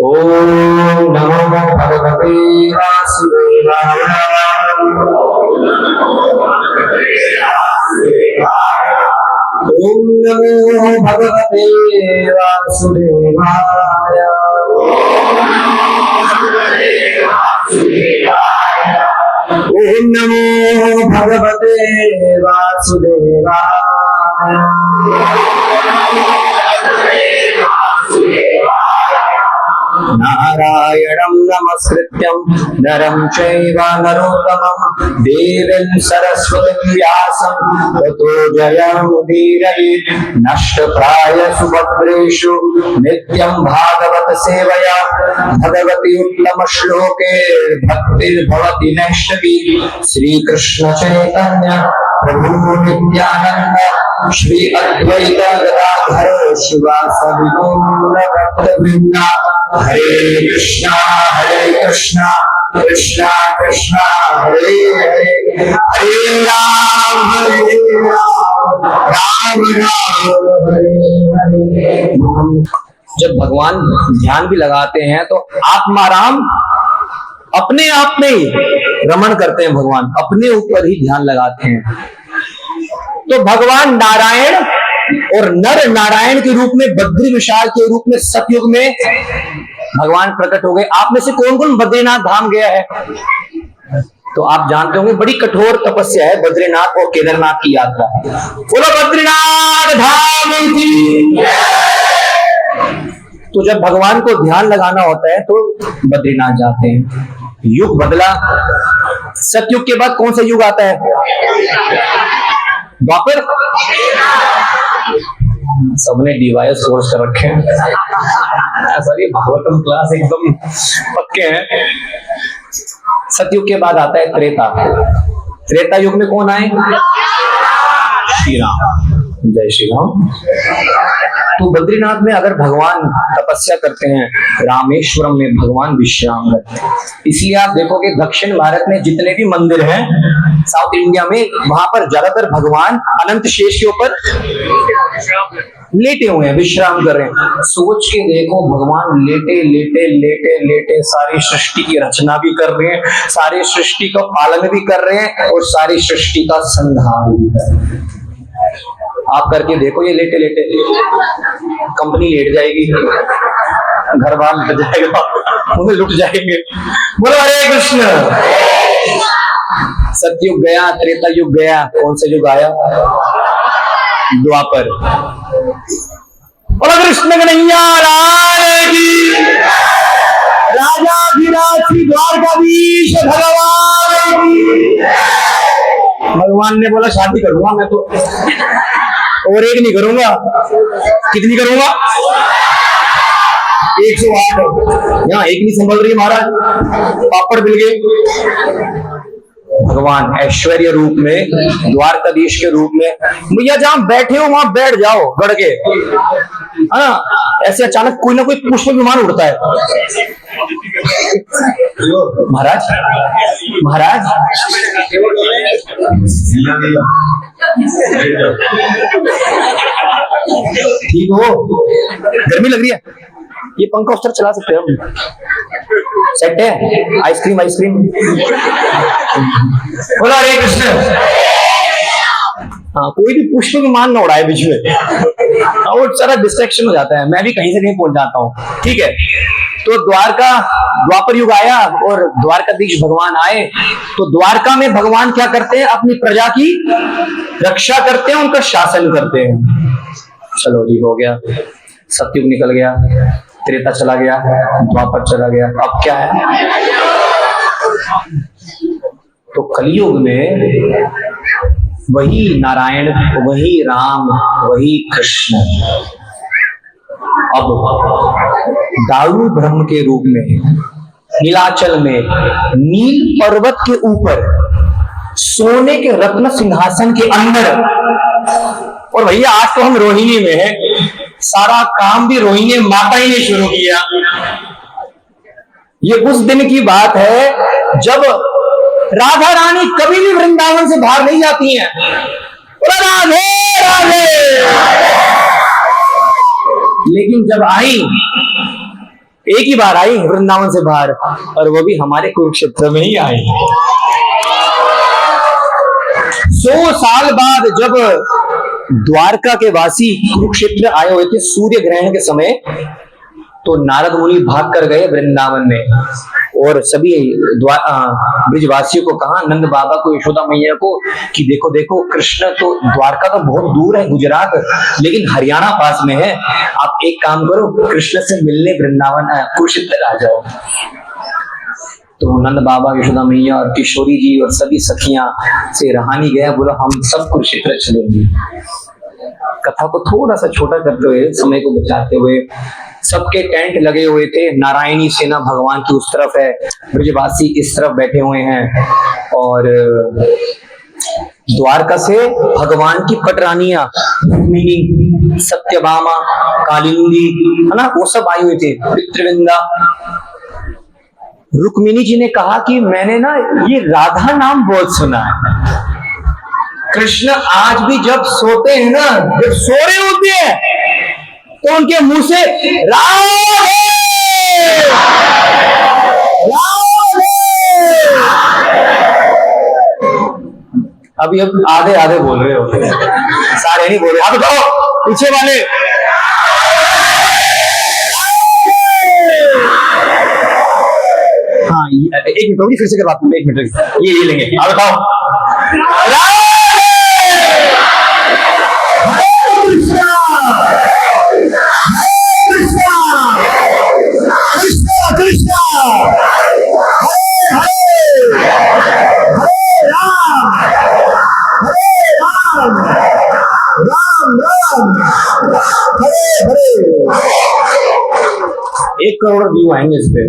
ओम नमो भगवते वासुदेवाय। ओम नमो भगवते वासुदेवाय। ओम नमो भगवते वासुदेवाय। नारायणं नमस्कृत्यं नरं चैव नरोत्तमं देवीं सरस्वतीं व्यासं ततो जयमुदीरयेत्। नष्टप्रायसु भद्रेषु नित्यं भागवत सेवया भगवति उत्तम श्लोके भक्तिर्भवति नैष्टकी। श्री कृष्ण चैतन्य प्रभु नित्यानंद श्री अद्वैत गदाधर शिवासादि गौर भक्तवृंद। हरे कृष्णा कृष्णा कृष्णा हरे हरे, हरे राम राम राम हरे हरे। जब भगवान ध्यान भी लगाते हैं तो आत्माराम अपने आप में ही रमण करते हैं। भगवान अपने ऊपर ही ध्यान लगाते हैं। तो भगवान नारायण और नर नारायण के रूप में, बद्री विशाल के रूप में सतयुग में भगवान प्रकट हो गए। आप में से कौन कौन बद्रीनाथ धाम गया है? तो आप जानते होंगे बड़ी कठोर तपस्या है बद्रीनाथ और केदारनाथ की यात्रा। बोलो बद्रीनाथ धाम की। तो जब भगवान को ध्यान लगाना होता है तो बद्रीनाथ जाते हैं। युग बदला। सतयुग के बाद कौन सा युग आता है? द्वापर। सबने डीवाइस सोच कर रखे हैं। सर ये भागवतम क्लास एकदम पक्के हैं। सतयुग के बाद आता है त्रेता। त्रेता युग में कौन आए? श्री राम। जय श्री राम। तो बद्रीनाथ में अगर भगवान तपस्या करते हैं, रामेश्वरम में भगवान विश्राम करते हैं। इसलिए आप देखोगे दक्षिण भारत में जितने भी मंदिर हैं साउथ इंडिया में, वहां पर ज्यादातर भगवान अनंत शेष के ऊपर लेटे हुए हैं, विश्राम कर रहे हैं। सोच के देखो, भगवान लेटे लेटे लेटे लेटे सारी सृष्टि की रचना भी कर रहे हैं, सारी सृष्टि का पालन भी कर रहे हैं और सारी सृष्टि का संहार भी कर रहे हैं। आप करके देखो, ये लेटे लेटे कंपनी लेट जाएगी, घर बार लुट जाएगा, उन्हें लुट जाएंगे। बोलो हरे कृष्ण। सतयुग गया, त्रेता युग गया, कौन सा युग आया? द्वापर। बोलो कृष्ण कन्हैया लाल की। राजा विराट द्वारकाधीश भगवान की। भगवान ने बोला शादी करूंगा मैं तो, और एक नहीं करूंगा। कितनी करूंगा? 108। यहाँ एक नहीं संभल रही महाराज, पापड़ मिल गए। भगवान ऐश्वर्य रूप में, द्वारकाधीश के रूप में, भैया जहां बैठे हो वहां बैठ जाओ गड़ के, है ना। ऐसे अचानक कोई ना कोई पुष्प विमान उड़ता है। महाराज महाराज ठीक हो? गर्मी लग रही है? ये पंखा उस तरह चला सकते हैं हम। सेट है? Ice cream ice cream. बोला हरे कृष्ण। हाँ, कोई भी पुष्प विमान ना उड़ाए बीच में, और सारा डिस्ट्रैक्शन हो जाता है। मैं भी कहीं से कहीं पहुंच जाता हूँ। ठीक है। तो द्वापर युग आया और द्वारकाधीश भगवान आए। तो द्वारका में भगवान क्या करते हैं? अपनी प्रजा की रक्षा करते हैं, उनका शासन करते हैं। चलो जी, हो गया। सतयुग निकल गया, त्रेता चला गया, द्वापर चला गया। अब क्या है? तो कलयुग में वही नारायण, वही राम, वही कृष्ण अब दारू ब्रह्म के रूप में नीलाचल में नील पर्वत के ऊपर सोने के रत्न सिंहासन के अंदर। और भैया आज तो हम रोहिणी में है, सारा काम भी रोहिणी माता ही ने शुरू किया। ये उस दिन की बात है जब राधा रानी कभी भी वृंदावन से बाहर नहीं जाती हैं। राधे राधे। लेकिन जब आई एक ही बार आई वृंदावन से बाहर, और वो भी हमारे कुरुक्षेत्र में ही आई। 100 साल बाद जब द्वारका के वासी कुरुक्षेत्र आए हुए थे सूर्य ग्रहण के समय, तो नारद मुनि भाग कर गए वृंदावन में और सभी ब्रिजवासियों को कहा, नंद बाबा को, यशोदा मैया को, कि देखो देखो कृष्ण तो, द्वारका तो बहुत दूर है गुजरात, लेकिन हरियाणा पास में है, आप एक काम करो कृष्ण से मिलने वृंदावन कुरुक्षेत्र आ जाओ। तो नंद बाबा, यशोदा मैया और किशोरी जी और सभी सखियां से रहानी गया, बोला हम सब कुरुक्षेत्र चलेंगे। कथा को थोड़ा सा छोटा करते हुए, समय को बचाते हुए, सबके टेंट लगे हुए थे, नारायणी सेना भगवान की उस तरफ है, ब्रजवासी इस तरफ बैठे हुए हैं, और द्वारका से भगवान की पटरानियां रुक्मिणी, सत्यभामा, कालिंदी, है ना, वो सब आई हुई थी, पितृविंदा। रुक्मिणी जी ने कहा कि मैंने ना ये राधा नाम बहुत सुना है, कृष्ण आज भी जब सोते हैं ना, जब सो रहे होते हैं तो उनके मुंह से राधे राधे, अभी अब आधे आधे बोल रहे हो, सारे नहीं बोल रहे। आप बताओ पीछे वाले, हाँ एक मिनट फिर से करवाता हूँ, 1 मिनट ये लेंगे। आप बताओ एक करोड़ व्यू आएंगे इस पे।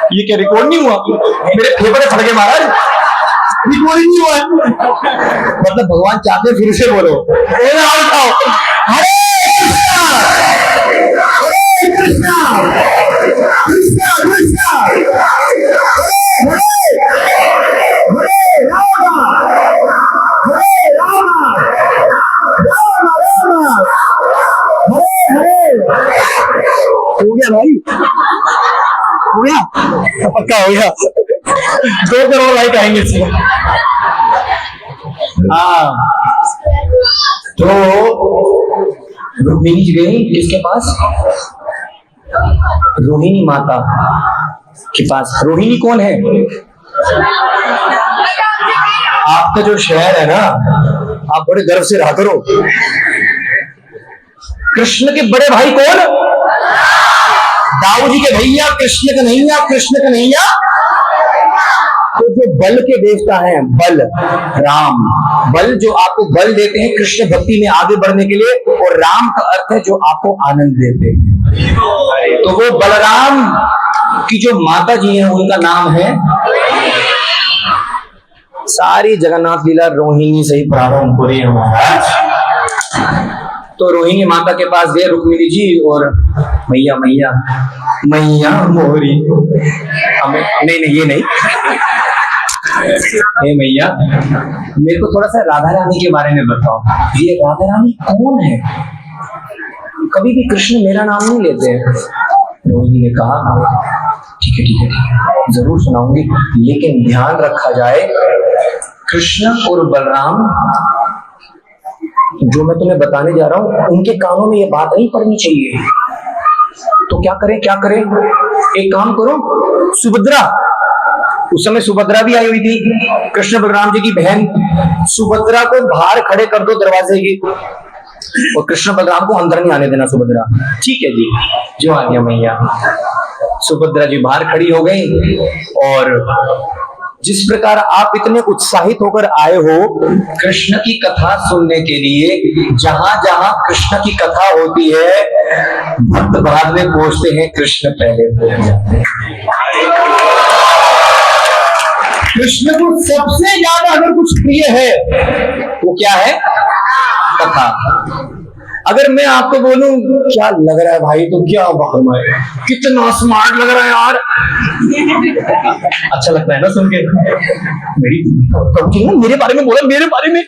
ये क्या रिकॉर्ड नहीं हुआ? मेरे फेफड़े फट गए महाराज, रिकॉर्ड नहीं हुआ है। मतलब भगवान चाहते फिर से बोलो, हरे कृष्णा कृष्णा कृष्णा हरे राम हरे राम राम राम हरे हरे। हो गया भाई, हो गया, पक्का हो गया। 2 करोड़ लाइक आएंगे इसमें। हाँ, तो रुक्मिणी जी गई किसके पास? रोहिणी माता के पास। रोहिणी कौन है? आपका जो शहर है ना, आप बड़े गर्व से रहा करो। कृष्ण के बड़े भाई कौन? दाऊ जी के भैया, कृष्ण कन्हैया, कृष्ण कन्हैया। तो जो बल के देवता हैं, बल, राम, बल जो आपको बल देते हैं कृष्ण भक्ति में आगे बढ़ने के लिए, और राम का अर्थ है जो आपको आनंद देते हैं। तो वो बलराम की जो माता जी हैं उनका नाम है, सारी जगन्नाथ लीला रोहिणी से ही प्रारंभ हो रही है महाराज। तो रोहिणी माता के पास गए रुक्मिणी जी, और मैया मैया मैया मोहरी, नहीं ये नहीं, हे मैया मेरे को थोड़ा सा राधा रानी के बारे में बताओ, ये राधा रानी कौन है? कभी भी कृष्ण मेरा नाम नहीं लेते हैं। रोहिणी ने कहा ठीक है ठीक है ठीक है, जरूर सुनाऊंगी, लेकिन ध्यान रखा जाए कृष्ण और बलराम जो मैं तुम्हें बताने जा रहा हूं उनके कानों में ये बात नहीं पड़नी चाहिए। तो क्या करें क्या करें? एक काम करो, सुभद्रा, उस समय सुभद्रा भी आई हुई थी, कृष्ण बलराम जी की बहन, सुभद्रा को बाहर खड़े कर दो दरवाजे की, और कृष्ण बलराम को अंदर नहीं आने देना। सुभद्रा ठीक है जी, जो आ गया मैया। सुभद्रा जी बाहर खड़ी हो गई, और जिस प्रकार आप इतने उत्साहित होकर आए हो कृष्ण की कथा सुनने के लिए, जहां जहां कृष्ण की कथा होती है भक्त बाद में पहुंचते हैं, कृष्ण पहले पहुंच जाते हैं। कृष्ण को सबसे ज्यादा अगर कुछ प्रिय है वो क्या है? कथा। अगर मैं आपको बोलूं क्या लग रहा है भाई, तो क्या बात है, कितना स्मार्ट लग रहा है यार, अच्छा लगता है ना सुन के। मेरी प्रभु जी ने मेरे बारे में बोला, मेरे बारे में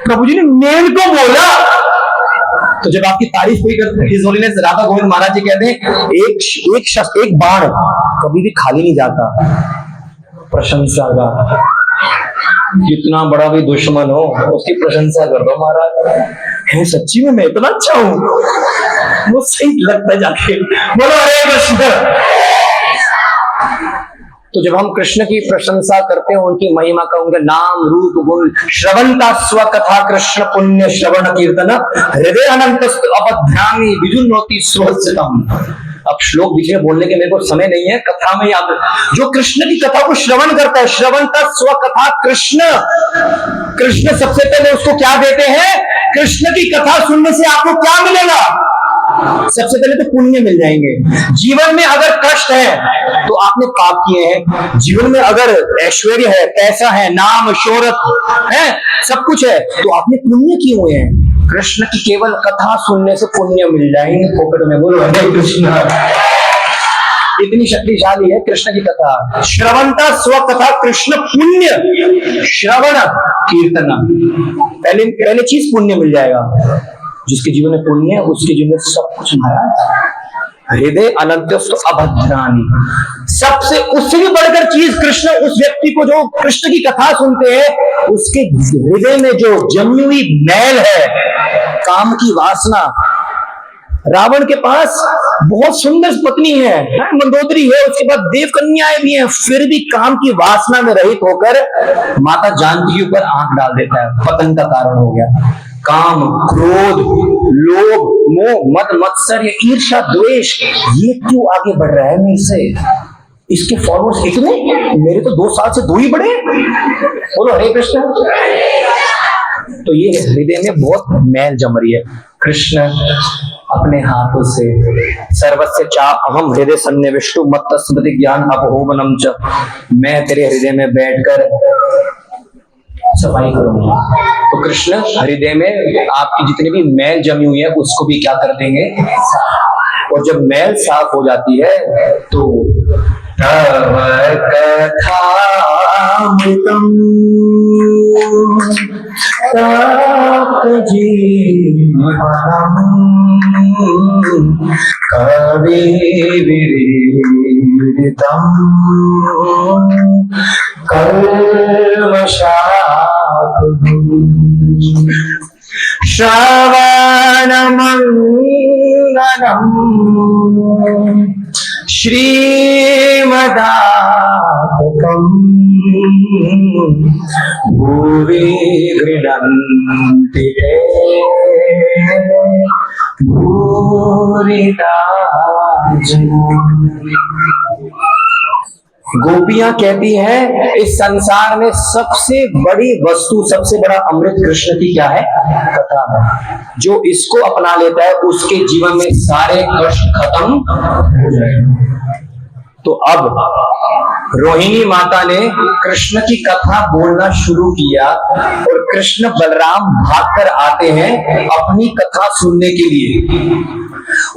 प्रभु जी ने मेरे को बोला, तो जब आपकी तारीफ कोई करते, हिज होलीनेस राधा गोविंद महाराज जी कहते हैं एक शख्स, एक बाण कभी भी खाली नहीं जाता प्रशंसा का। कितना बड़ा भी दुश्मन हो उसकी प्रशंसा कर दो महाराज, है सच्ची में मैं इतना अच्छा हूं, वो सही लगता है जाके। बोलो हरे कृष्ण। तो जब हम कृष्ण की प्रशंसा करते हैं, उनकी महिमा का, उनके नाम रूप गुण श्रवणता स्व कथा कृष्ण पुण्य श्रवण कीर्तन हृदय अनंत अपध्यानी विजुन्नोति स्वस्यतम। अब श्लोक बीच में बोलने के मेरे को समय नहीं है, कथा में याद। जो कृष्ण की कथा को श्रवण करता है, श्रवणता स्व कथा कृष्ण, कृष्ण सबसे पहले उसको क्या देते हैं? कृष्ण की कथा सुनने से आपको क्या मिलेगा? सबसे पहले तो पुण्य मिल जाएंगे। जीवन में अगर कष्ट है तो आपने पाप किए हैं, जीवन में अगर ऐश्वर्य है, पैसा है, नाम शोहरत है, सब कुछ है, तो आपने पुण्य किए हुए हैं। कृष्ण की केवल कथा सुनने से पुण्य मिल जाएंगे फोकट में। बोलो हरे कृष्ण। इतनी शक्तिशाली है कृष्ण की कथा। श्रवणता स्व कथा कृष्ण पुण्य श्रवण कीर्तन, पहले चीज पुण्य मिल जाएगा। जिसके जीवन में पुण्य है उसके जीवन में सब कुछ महाराज। हृदय अनंत्यस्तु अभद्रानी, सबसे उससे भी बढ़कर चीज कृष्ण, उस व्यक्ति को जो कृष्ण की कथा सुनते हैं उसके हृदय में जो जमी हुई मैल है, काम की वासना। रावण के पास बहुत सुंदर पत्नी है, मंदोदरी है, उसके बाद देव कन्याएं भी हैं, फिर भी काम की वासना में रहित होकर माता जानकी के ऊपर आंख डाल देता है। पतन का कारण हो गया काम, क्रोध, लोभ, मोह, मद मत्सर्य, ईर्ष्या, द्वेष। ये क्यों आगे बढ़ रहा है मेरे से? इसके फॉलोअर्स इतने, मेरे तो 2 साल से 2 ही बढ़े। बोलो हरे कृष्ण। तो ये हृदय में बहुत मैल जम रही है। कृष्ण अपने हाथों से सर्वस्य चाप अहम हृदय सन्निविष्टु मत्त स्मृति ज्ञान अपहोमनम च, मैं तेरे हृदय में बैठकर सफाई करूंगा। तो कृष्ण हृदय में आपकी जितनी भी मैल जमी हुई है उसको भी क्या कर देंगे? और जब मैल साफ हो जाती है तो तव कथामृतम तप्त जीवनम कविविरीडितम श्रवणमङ्गलम् श्रीमदातकम् भुवि गृह्णन्ति ते भूरिदा जनाः। गोपियां कहती हैं इस संसार में सबसे बड़ी वस्तु, सबसे बड़ा अमृत कृष्ण की क्या है? कथा है। जो इसको अपना लेता है उसके जीवन में सारे कष्ट खत्म हो जाएंगे। तो अब रोहिणी माता ने कृष्ण की कथा बोलना शुरू किया और कृष्ण बलराम भागकर आते हैं अपनी कथा सुनने के लिए।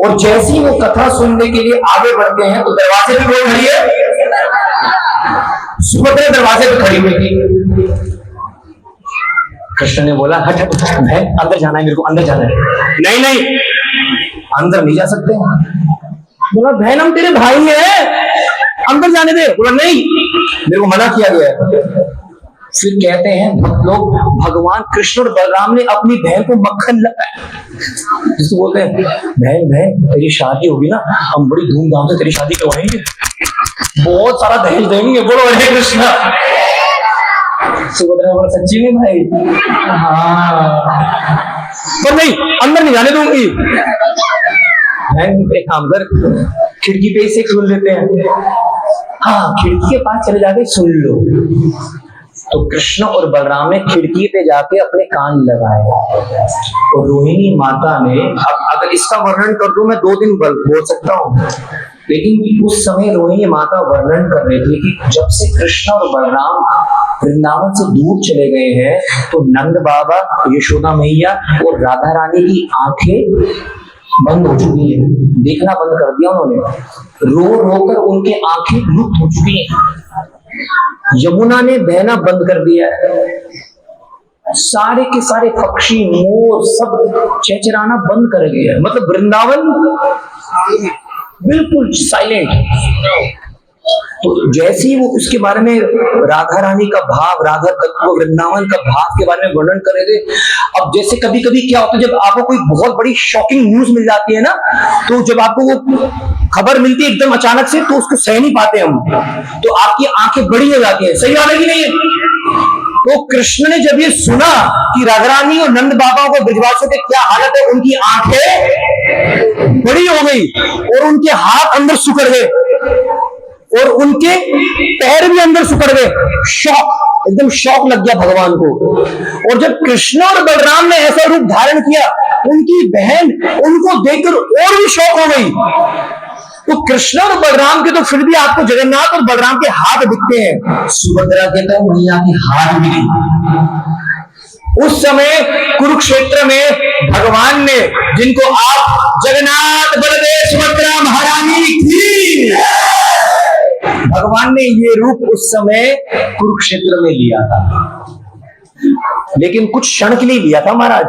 और जैसे ही वो कथा सुनने के लिए आगे बढ़ते हैं तो दरवाजे पे कौन खड़ी है? सुभद्रा दरवाजे पे खड़ी हुई थी। कृष्ण ने बोला हट हट, अंदर जाना है, मेरे को अंदर जाना है। नहीं नहीं, अंदर नहीं जा सकते। बोला बहन हम तेरे भाई हैं, अंदर जाने दे। बोला नहीं, मेरे को मना किया गया है। फिर कहते हैं भक्त लोग, भगवान कृष्ण और बलराम ने अपनी बहन को मक्खन लगाया। जिसको बोलते हैं बहन बहन तेरी शादी होगी ना, हम बड़ी धूमधाम से तेरी शादी करवाएंगे, बहुत सारा दहेज देंगे। बोलो हरे कृष्णा। सुभद्रा बोला सच्ची में भाई? हाँ, पर नहीं, अंदर नहीं जाने दूंगी। एक काम कर, खिड़की पे से सुन लेते हैं। हाँ, खिड़की के पास चले जाके सुन लो। तो कृष्ण और बलराम ने खिड़की पे जाके अपने कान लगाए और रोहिणी माता ने, अब अगर इसका वर्णन कर दूं मैं 2 दिन बोल सकता हूँ, लेकिन उस समय रोहिणी माता वर्णन कर रही थी कि जब से कृष्ण और बलराम वृंदावन से दूर चले गए हैं तो नंद बाबा, यशोदा मैया और राधा रानी की आंखें बंद हो चुकी है, देखना बंद कर दिया उन्होंने। रो रोकर उनके आंखें लुप्त हो चुकी हैं। यमुना ने बहना बंद कर दिया है। सारे के सारे पक्षी मोर सब चहचहाना बंद कर गए, मतलब वृंदावन बिल्कुल साइलेंट। तो जैसे ही वो उसके बारे में राधा रानी का भाव, राधा तत्व, वृंदावन का भाव के बारे में वर्णन कर रहे थे। अब जैसे कभी कभी क्या होता है, जब आपको कोई बहुत बड़ी शॉकिंग न्यूज मिल जाती है ना, तो जब आपको वो खबर मिलती है एकदम अचानक से, तो उसको सह नहीं पाते हम, तो आपकी आंखें बड़ी हो जाती है। सही बात है कि नहीं? तो कृष्ण ने जब ये सुना कि राधा रानी और नंद बाबा को ब्रजवासियों की क्या हालत है, उनकी आंखें बड़ी हो गई और उनके हाथ अंदर सुकड़ गए और उनके पैर भी अंदर सुकड़ गए। शौक, एकदम शौक लग गया भगवान को। और जब कृष्ण और बलराम ने ऐसा रूप धारण किया, उनकी बहन उनको देखकर और भी शौक हो गई। तो कृष्ण और बलराम के तो फिर भी आपको जगन्नाथ और बलराम के हाथ दिखते हैं, सुभद्रा के तो मैया के हाथ भी नहीं। उस समय कुरुक्षेत्र में भगवान ने, जिनको आप जगन्नाथ बलदेव सुभद्रा महारानी की, भगवान ने ये रूप उस समय कुरुक्षेत्र में लिया था, लेकिन कुछ क्षण के लिए लिया था महाराज,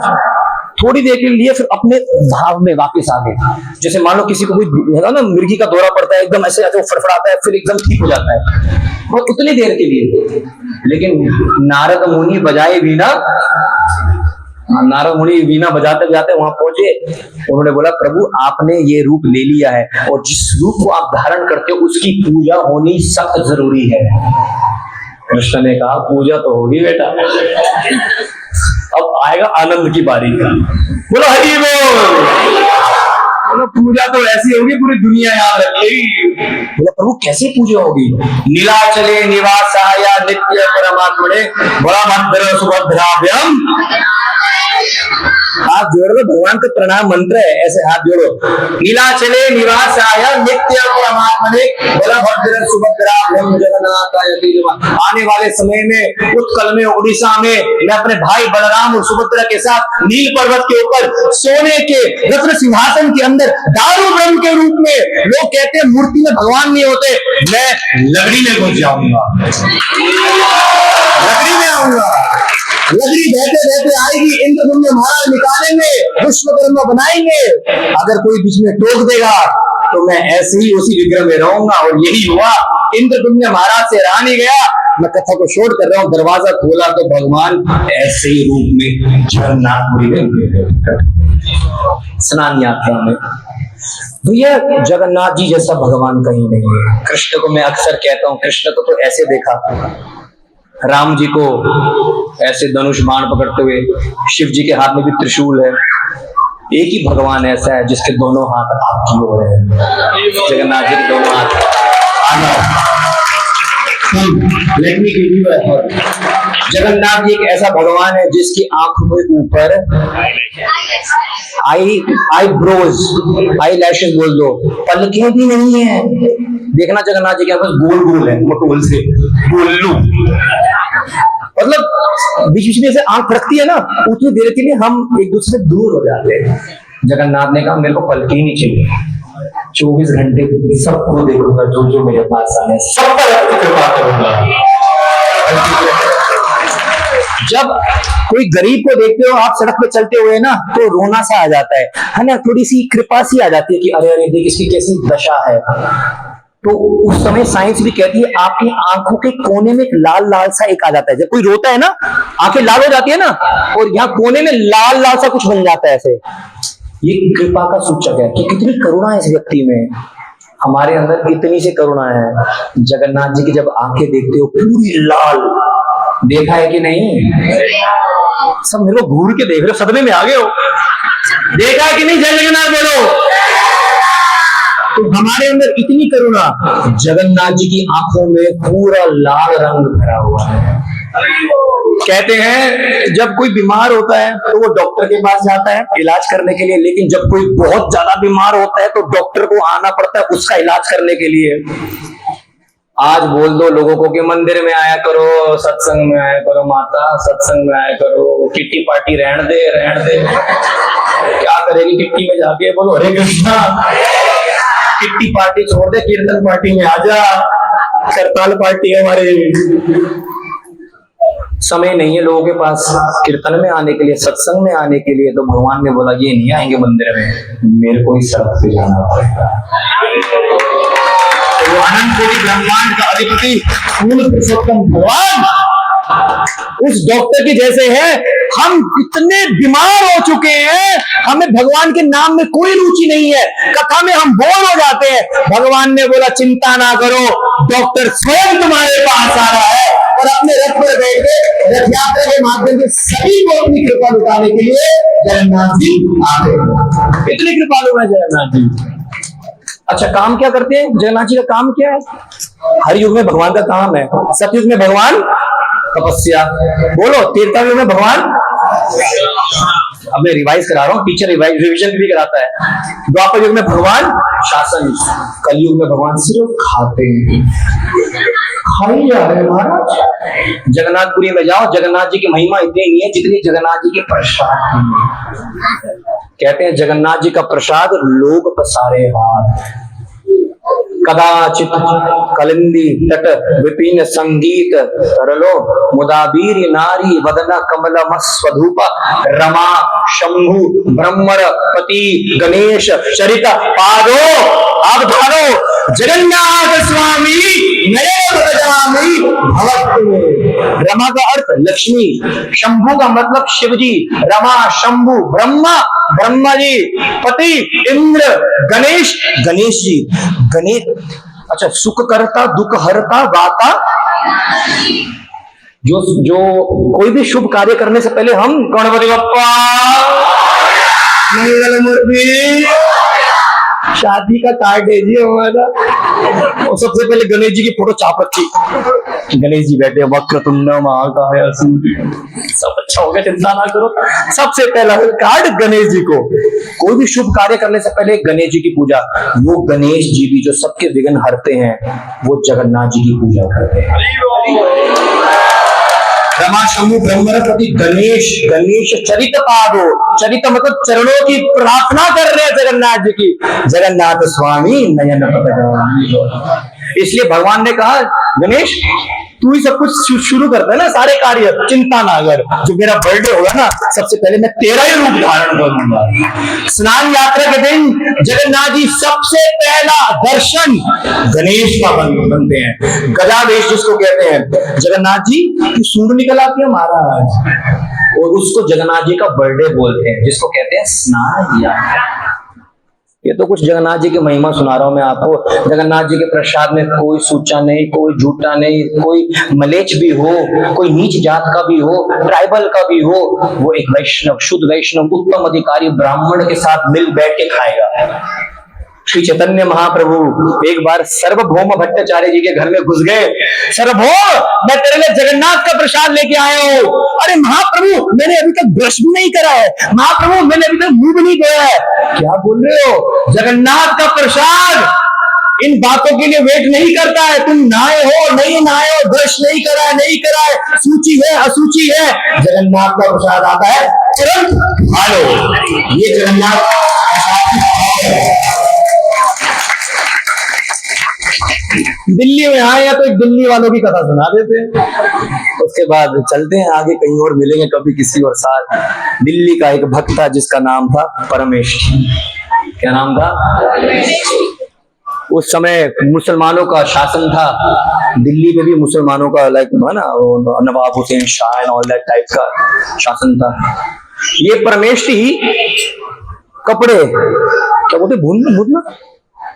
थोड़ी देर के लिए, फिर अपने भाव में वापस आ गए। जैसे मान लो किसी को कोई ना मिर्गी का दौरा पड़ता है, एकदम ऐसे वो फड़फड़ाता है, फिर एकदम ठीक हो जाता है, वो उतनी देर के लिए। लेकिन नारद मुनि बजाए वीणा, नारद मुनि वीणा बजाते बजाते वहां पहुंचे। उन्होंने बोला, प्रभु आपने ये रूप ले लिया है और जिस रूप को आप धारण करते हो उसकी पूजा होनी सख्त जरूरी है। कृष्ण ने कहा, पूजा तो होगी बेटा, अब आएगा आनंद की बारी का। बोलो हरि बोल। बोलो पूजा तो ऐसी होगी पूरी दुनिया याद रखेगी। बोला प्रभु कैसे पूजा होगी? नीलाचले निवासाय नित्य परमात्मने बड़ा भद्र सुभद्राभ्यम। हाथ जोड़ो, भगवान का प्रणाम मंत्र है, ऐसे हाथ जोड़ो। नीलाचले निवासाय नित्य परमात्मने बड़ा भद्र सुभद्राभ्यम जगन्नाथाय धीमहि। आने वाले समय में उत्कल में, उड़ीसा में, मैं अपने भाई बलराम और सुभद्रा के साथ नील पर्वत के ऊपर सोने के रत्न सिंहासन के अंदर दारू ब्रह्म के रूप में, लोग कहते हैं मूर्ति में भगवान नहीं होते, मैं लकड़ी में घुस जाऊंगा, लकड़ी में आऊंगा। लकड़ी बहते बहते आएगी, इंद्रपुर महाराज निकालेंगे, विश्वकर्मा बनाएंगे। अगर कोई बीच में टोक देगा तो मैं ऐसे ही उसी विग्रह में रहूंगा। और यही हुआ, इंद्रपुर महाराज से रहा नहीं गया। मैं कथा को शोर कर रहा हूं, दरवाजा खोला तो भगवान ऐसे ही रूप में जगन्नाथपुरी में स्नान यात्रा में। भैया जगन्नाथ जी जैसा भगवान कहीं नहीं है। कृष्ण को मैं अक्सर कहता हूं, कृष्ण को तो ऐसे देखा, राम जी को ऐसे धनुष बाण पकड़ते हुए, शिव जी के हाथ में भी त्रिशूल है। एक ही भगवान ऐसा है जिसके दोनों हाथ आपकी ओर है, जगन्नाथ जी के दोनों हाथ। जगन्नाथ जी एक ऐसा भगवान है जिसकी आंखों के ऊपर आई ब्रोज, आई लैशेस बोल दो, पलकें भी नहीं है। देखना जगन्नाथ जी के पास गोल गोल है, मोटोल से गोलू, मतलब बीच बीच में से आंख फड़कती है ना, उतनी देर के लिए हम एक दूसरे से दूर हो जाते हैं। जगन्नाथ ने कहा, मेरे को पलकें नहीं चाहिए, 24 घंटे सबको देखूंगा, जो जो मेरे पास आए सब पर कृपा करूंगा। जब कोई गरीब को देखते हो आप सड़क पे चलते हुए ना, तो रोना सा आ जाता है ना, थोड़ी सी कृपा सी आ जाती है कि अरे अरे देख इसकी कैसी दशा है। तो उस समय साइंस भी कहती है आपकी आंखों के कोने में एक लाल लाल सा एक आ जाता है। जब कोई रोता है ना, आंखें लाल हो जाती है ना, और यहाँ कोने में लाल लाल सा कुछ बन जाता है ऐसे। ये कृपा का सूचक है कि कितनी करुणा है इस व्यक्ति में, हमारे अंदर इतनी सी करुणा है। जगन्नाथ जी की जब आंखें देखते हो पूरी लाल, देखा है कि नहीं? सब मेरे को घूर के देख रहे हो, सदमे में आ गए हो। देखा है कि नहीं? जय जगन्नाथ बोलो। तो हमारे अंदर इतनी करुणा, जगन्नाथ जी की आंखों में पूरा लाल रंग भरा हुआ है। कहते हैं जब कोई बीमार होता है तो वो डॉक्टर के पास जाता है इलाज करने के लिए, लेकिन जब कोई बहुत ज्यादा बीमार होता है तो डॉक्टर को आना पड़ता है उसका इलाज करने के लिए। आज बोल दो लोगों को कि मंदिर में आया करो, सत्संग में आया करो, माता सत्संग में आया करो, किट्टी पार्टी रहने दे, क्या करेगी किट्टी में जाके? बोलो हरे कृष्णा। किट्टी पार्टी छोड़ दे, कीर्तन पार्टी में आजा, करताल पार्टी हमारे। समय नहीं है लोगों के पास कीर्तन में आने के लिए, सत्संग में आने के लिए, तो भगवान ने बोला ये नहीं आएंगे मंदिर में, मेरे को ही सड़क पे जाना पड़ेगा। तो वो अनंत कोटि ब्रह्मांड का अधिपति पूर्ण पुरुषोत्तम भगवान उस डॉक्टर के जैसे है। हम इतने बीमार हो चुके हैं, हमें भगवान के नाम में कोई रुचि नहीं है, कथा में हम बोर हो जाते हैं। भगवान ने बोला चिंता ना करो, डॉक्टर स्वयं तुम्हारे पास आ रहा है और अपने रथ पर बैठ के रथ यात्रा के माध्यम से सभी को अपनी कृपा लुटाने के लिए जगन्नाथ जी आ गए। इतने कृपालु है जगन्नाथ जी। अच्छा, काम क्या करते हैं जगन्नाथ जी का? काम क्या है? हर युग में भगवान का काम है। सतयुग में भगवान तपस्या, बोलो त्रेता में भगवान, अब मैं रिवाइज करा रहा हूँ, टीचर रिवीजन भी कराता है। द्वापर युग में भगवान शासन, कलयुग में भगवान सिर्फ खाते हैं, खाई जा रहे महाराज। जगन्नाथपुरी में जाओ, जगन्नाथ जी की महिमा इतनी नहीं है जितनी जगन्नाथ जी के प्रसाद की। कहते हैं जगन्नाथ जी का प्रसाद लोग पसारे हाथ, कदाचित कलिंदी तट विपिन संगीत तरलो मुदाबीर नारी वदन कमल स्वधूप रमा शंभु ब्रह्मर पति गणेश चरित पादो। आप धारो जगन्नाथ स्वामी नयन बजामी भवत में। रमा का अर्थ लक्ष्मी, शंभु का मतलब शिव जी, रमा शंभु ब्रह्मा ब्रह्मा जी, पति इंद्र, गणेश गणेश जी, गणेश। अच्छा, सुख करता दुख हरता दाता। जो कोई भी शुभ कार्य करने से पहले हम गणपति बप्पा मंगल मूर्ति, शादी का कार्ड है जी हमारा, और सबसे पहले गणेश जी की फोटो चाप रखी, गणेश जी बैठे वक्रतुंड महाकाय सूर्य, सब अच्छा हो गया, चिंता ना करो। सबसे पहला कार्ड गणेश जी को। कोई भी शुभ कार्य करने से पहले गणेश जी की पूजा। वो गणेश जी भी जो सबके विघ्न हरते हैं, वो जगन्नाथ जी की पूजा करते हैं। रमा शंभु ब्रह्मपति गणेश, गणेश चरित पादो, चरित मतलब चरणों की प्रार्थना कर रहे हैं जगन्नाथ जी की। जगन्नाथ स्वामी नयन पतगामी। इसलिए भगवान ने कहा गणेश तू ही सब कुछ शुरू करता है ना, सारे कार्य, चिंता ना कर। जो मेरा बर्थडे होगा ना, सबसे पहले मैं तेरा ही रूप धारण करूंगा। स्नान यात्रा के दिन जगन्नाथ जी सबसे पहला दर्शन गणेश का बनते हैं। गजावेश जिसको कहते हैं, जगन्नाथ जी की सूंड निकल आती है महाराज, और उसको जगन्नाथ जी का बर्थडे बोलते हैं, जिसको कहते हैं स्नान यात्रा। ये तो कुछ जगन्नाथ जी की महिमा सुना रहा हूं मैं आपको। जगन्नाथ जी के प्रसाद में कोई सूचा नहीं, कोई झूठा नहीं, कोई मलेच्छ भी हो, कोई नीच जात का भी हो, ट्राइबल का भी हो, वो एक वैष्णव, शुद्ध वैष्णव, उत्तम अधिकारी ब्राह्मण के साथ मिल बैठ के खाएगा। श्री चैतन्य महाप्रभु एक बार सार्वभौम भट्टाचार्य जी के घर में घुस गए। सार्वभौम, मैं तेरे लिए जगन्नाथ का प्रसाद लेके आया हूँ। अरे महाप्रभु, मैंने अभी तक ब्रश भी नहीं करा है। महाप्रभु, मैंने अभी तक मुंह भी नहीं धोया है। क्या बोल रहे हो? जगन्नाथ का प्रसाद इन बातों के लिए वेट नहीं करता है। तुम नहाए हो नहीं नहाए हो, ब्रश नहीं करा है नहीं करा है, सूची है असूची है, जगन्नाथ का प्रसाद आता है तुरंत खा लो। ये जगन्नाथ दिल्ली में आए या तो एक दिल्ली वालों की कथा सुना देते हैं, उसके बाद चलते हैं आगे, कहीं और मिलेंगे कभी किसी और साथ। दिल्ली का एक भक्त था जिसका नाम था परमेष्ठी। क्या नाम था? उस समय मुसलमानों का शासन था दिल्ली में भी, मुसलमानों का लाइक ना Nawab Hussain Shah and all that type का शासन था। ये परमेष्ठी कपड़े क्या बोलते भूनना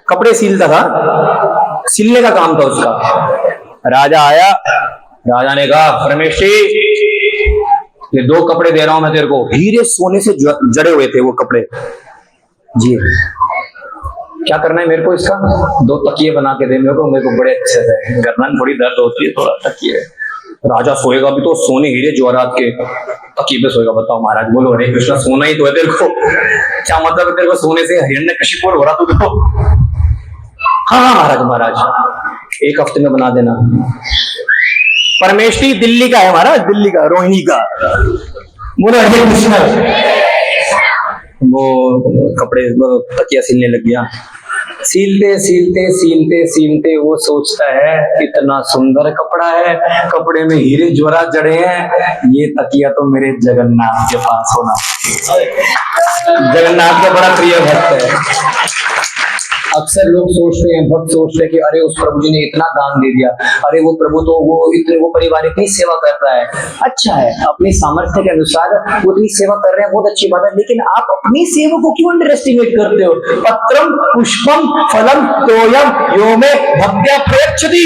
कपड़े सीलता था, सिलने का काम था उसका। राजा आया, राजा ने कहा परमेष्ठी ये 2 कपड़े दे रहा हूं मैं तेरे को, हीरे सोने से जड़े हुए थे वो कपड़े जी। क्या करना है मेरे को? इसका 2 तकिए बना के दे मेरे को बड़े अच्छे से, गर्दन बड़ी दर्द होती है, थोड़ा तकिए। राजा सोएगा भी तो सोने हीरे जवाहरात के तकिए पे सोएगा। बताओ महाराज, बोलो हरे कृष्णा, सोना ही तो है तेरे को, क्या मतलब है तेरे को सोने से हिरण्यकशिपु हो रहा तू तो? हाँ महाराज, महाराज 1 हफ्ते में बना देना। परमेष्ठी दिल्ली का है महाराज, दिल्ली का, रोहिणी का। बोलो हरे कृष्णा। वो कपड़े तकिया सिलने लग गया, सीलते सीलते सीलते सीलते वो सोचता है इतना सुंदर कपड़ा है, कपड़े में हीरे ज्वारात जड़े हैं, ये तकिया तो मेरे जगन्नाथ के पास होना। जगन्नाथ का बड़ा प्रिय भक्त है। अक्सर लोग सोचते हैं, भक्त सोचते हैं कि अरे उस प्रभु जी ने इतना दान दे दिया, अरे वो प्रभु तो वो परिवार इतनी सेवा कर रहा है। अच्छा है, अपनी सामर्थ्य के अनुसार वो इतनी सेवा कर रहे हैं, बहुत अच्छी बात है, लेकिन आप अपनी सेवा को क्यों अंडर एस्टिमेट करते हो? पत्रम पुष्पम फलम तोयम यो में भक्त्या प्रयच्छति।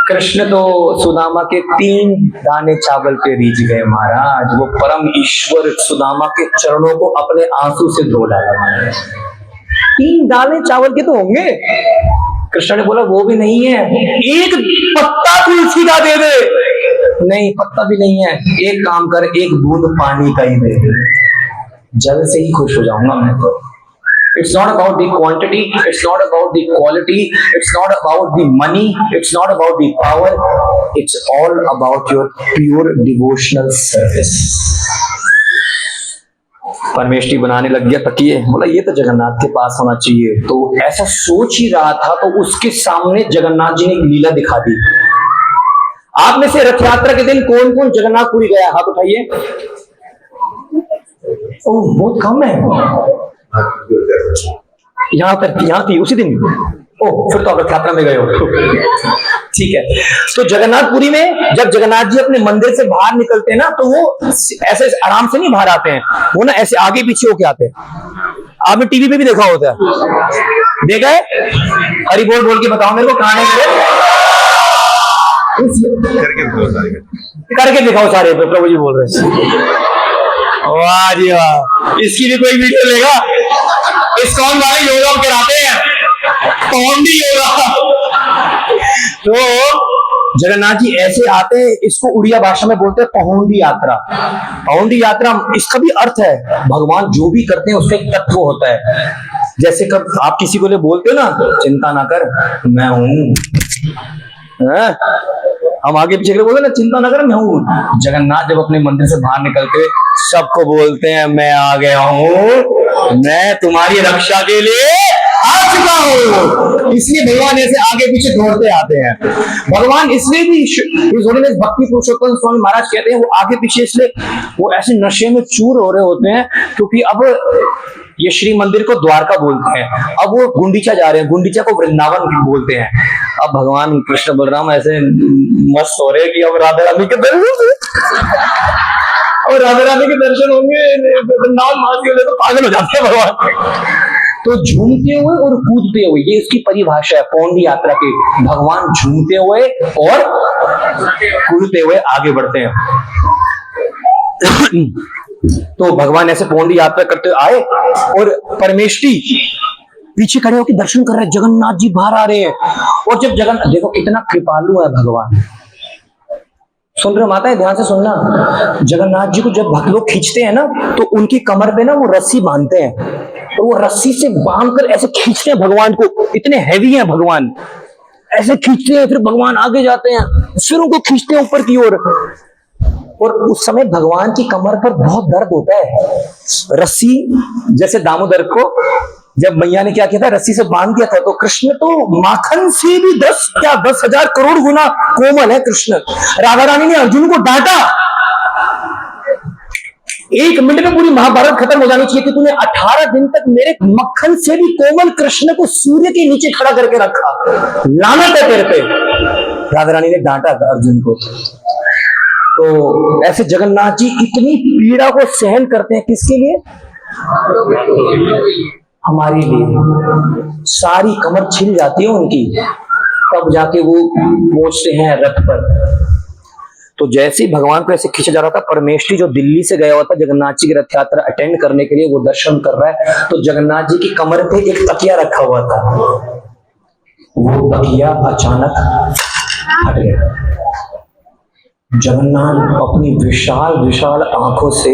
कृष्ण तो सुदामा के 3 दाने चावल पे रीझ गए महाराज। वो परम ईश्वर सुदामा के चरणों को अपने आंसू से धो डाला महाराज। 3 दाने चावल के तो होंगे। कृष्ण ने बोला वो भी नहीं है, एक पत्ता तुलसी का दे दे। नहीं, पत्ता भी नहीं है, एक काम कर, एक बूंद पानी का ही दे दे, जल से ही खुश हो जाऊंगा मैं तो। It's not about the quantity, it's not about the quality, it's not about the money, it's not about the power, it's all about your pure devotional service. परमेष्ठी बनाने लग गया तकिए, बोला ये तो जगन्नाथ के पास होना चाहिए। तो ऐसा सोच ही रहा था तो उसके सामने जगन्नाथ जी ने एक लीला दिखा दी। आप में से रथ यात्रा के दिन कौन कौन जगन्नाथपुरी गया? हाथ उठाइए। ओह, बहुत कम है। यहाँ थी उसी दिन। ओह, फिर तो आप रथ यात्रा में गए हो। ठीक है। तो जगन्नाथपुरी में जब जगन्नाथ जी अपने मंदिर से बाहर निकलते हैं ना, तो वो ऐसे आराम से नहीं बाहर आते हैं, वो ना ऐसे आगे पीछे होके आते हैं। आपने टीवी पे भी देखा होता है, देखा है? हरि बोल बोल के बताओ मेरे को, कहां है? करके दिखाओ सारे पे, प्रभु जी बोल रहे हैं। वाह जी वाह, इसकी भी कोई वीडियो लेगा? इस्कॉन वाले योगा कराते हैं, पौंडी योगा। तो जगन्नाथ जी ऐसे आते हैं, इसको उड़िया भाषा में बोलते हैं पौंडी यात्रा। पौंडी यात्रा, इसका भी अर्थ है भगवान जो भी करते हैं उसका एक तत्व होता है। जैसे कब आप किसी को ले बोलते हो ना, चिंता ना कर मैं हूं, हम आगे पीछे के बोलते ना चिंता ना कर मैं हूं। जगन्नाथ जब अपने मंदिर से बाहर निकलते सबको बोलते हैं मैं आ गया हूं, मैं तुम्हारी रक्षा के लिए आ चुका हूं। इसलिए भगवान ऐसे आगे पीछे दौड़ते आते हैं। भगवान इसलिए भी भक्ति पुरुषोत्तम स्वामी महाराज कहते हैं वो आगे पीछे इसलिए वो ऐसे नशे में चूर हो रहे होते हैं, क्योंकि अब ये श्री मंदिर को द्वारका बोलते हैं, अब वो गुंडीचा जा रहे हैं, गुंडीचा को वृंदावन बोलते हैं। अब भगवान कृष्ण बलराम ऐसे मस्त हो रहे हैं कि अब राधा रानी के दर्शन और राधा रानी के दर्शन होंगे, वृंदावन मास तो पागल हो जाते हैं भगवान। तो झूमते हुए और कूदते हुए, ये इसकी परिभाषा है पौंडी यात्रा की। भगवान झूमते हुए और कूदते हुए आगे बढ़ते हैं। तो भगवान ऐसे पौंडी यात्रा करते हुए आए और परमेष्ठी पीछे खड़े होकर दर्शन कर रहे हैं। जगन्नाथ जी बाहर आ रहे हैं और जब जगन्नाथ, देखो कितना कृपालु है भगवान। सुन रहे हो माता, ध्यान से सुनना। जगन्नाथ जी को जब भक्त लोग खींचते हैं ना, तो उनकी कमर पे ना वो रस्सी बांधते हैं, तो वो रस्सी से बांधकर ऐसे खींचते हैं भगवान को। इतने हैवी हैं भगवान, ऐसे खींचते हैं, फिर भगवान आगे जाते हैं, फिर उनको खींचते हैं ऊपर की ओर। और उस समय भगवान की कमर पर बहुत दर्द होता है। रस्सी जैसे दामोदर को जब मैया ने क्या किया था, रस्सी से बांध दिया था, तो कृष्ण तो माखन से भी 10,000 करोड़ गुना कोमल है कृष्ण। राधा रानी ने अर्जुन को डांटा, 1 मिनट में पूरी महाभारत खत्म हो जानी चाहिए कि तूने 18 दिन तक मेरे मक्खन से भी कोमल कृष्ण को सूर्य के नीचे खड़ा करके रखा, लानत है तेरे पे। राधा रानी ने डांटा अर्जुन को। तो ऐसे जगन्नाथ जी इतनी पीड़ा को सहन करते हैं, किसके लिए? हमारे लिए। सारी कमर छिल जाती है उनकी, तब जाके वो पहुंचते हैं रथ पर। तो जैसे ही भगवान को ऐसे खींचा जा रहा था, परमेष्ठी जो दिल्ली से गया हुआ था जगन्नाथ जी की रथ यात्रा अटेंड करने के लिए, वो दर्शन कर रहा है, तो जगन्नाथ जी की कमर पे एक तकिया रखा हुआ था, वो तकिया अचानक हट गया। जगन्नाथ अपनी विशाल विशाल आंखों से,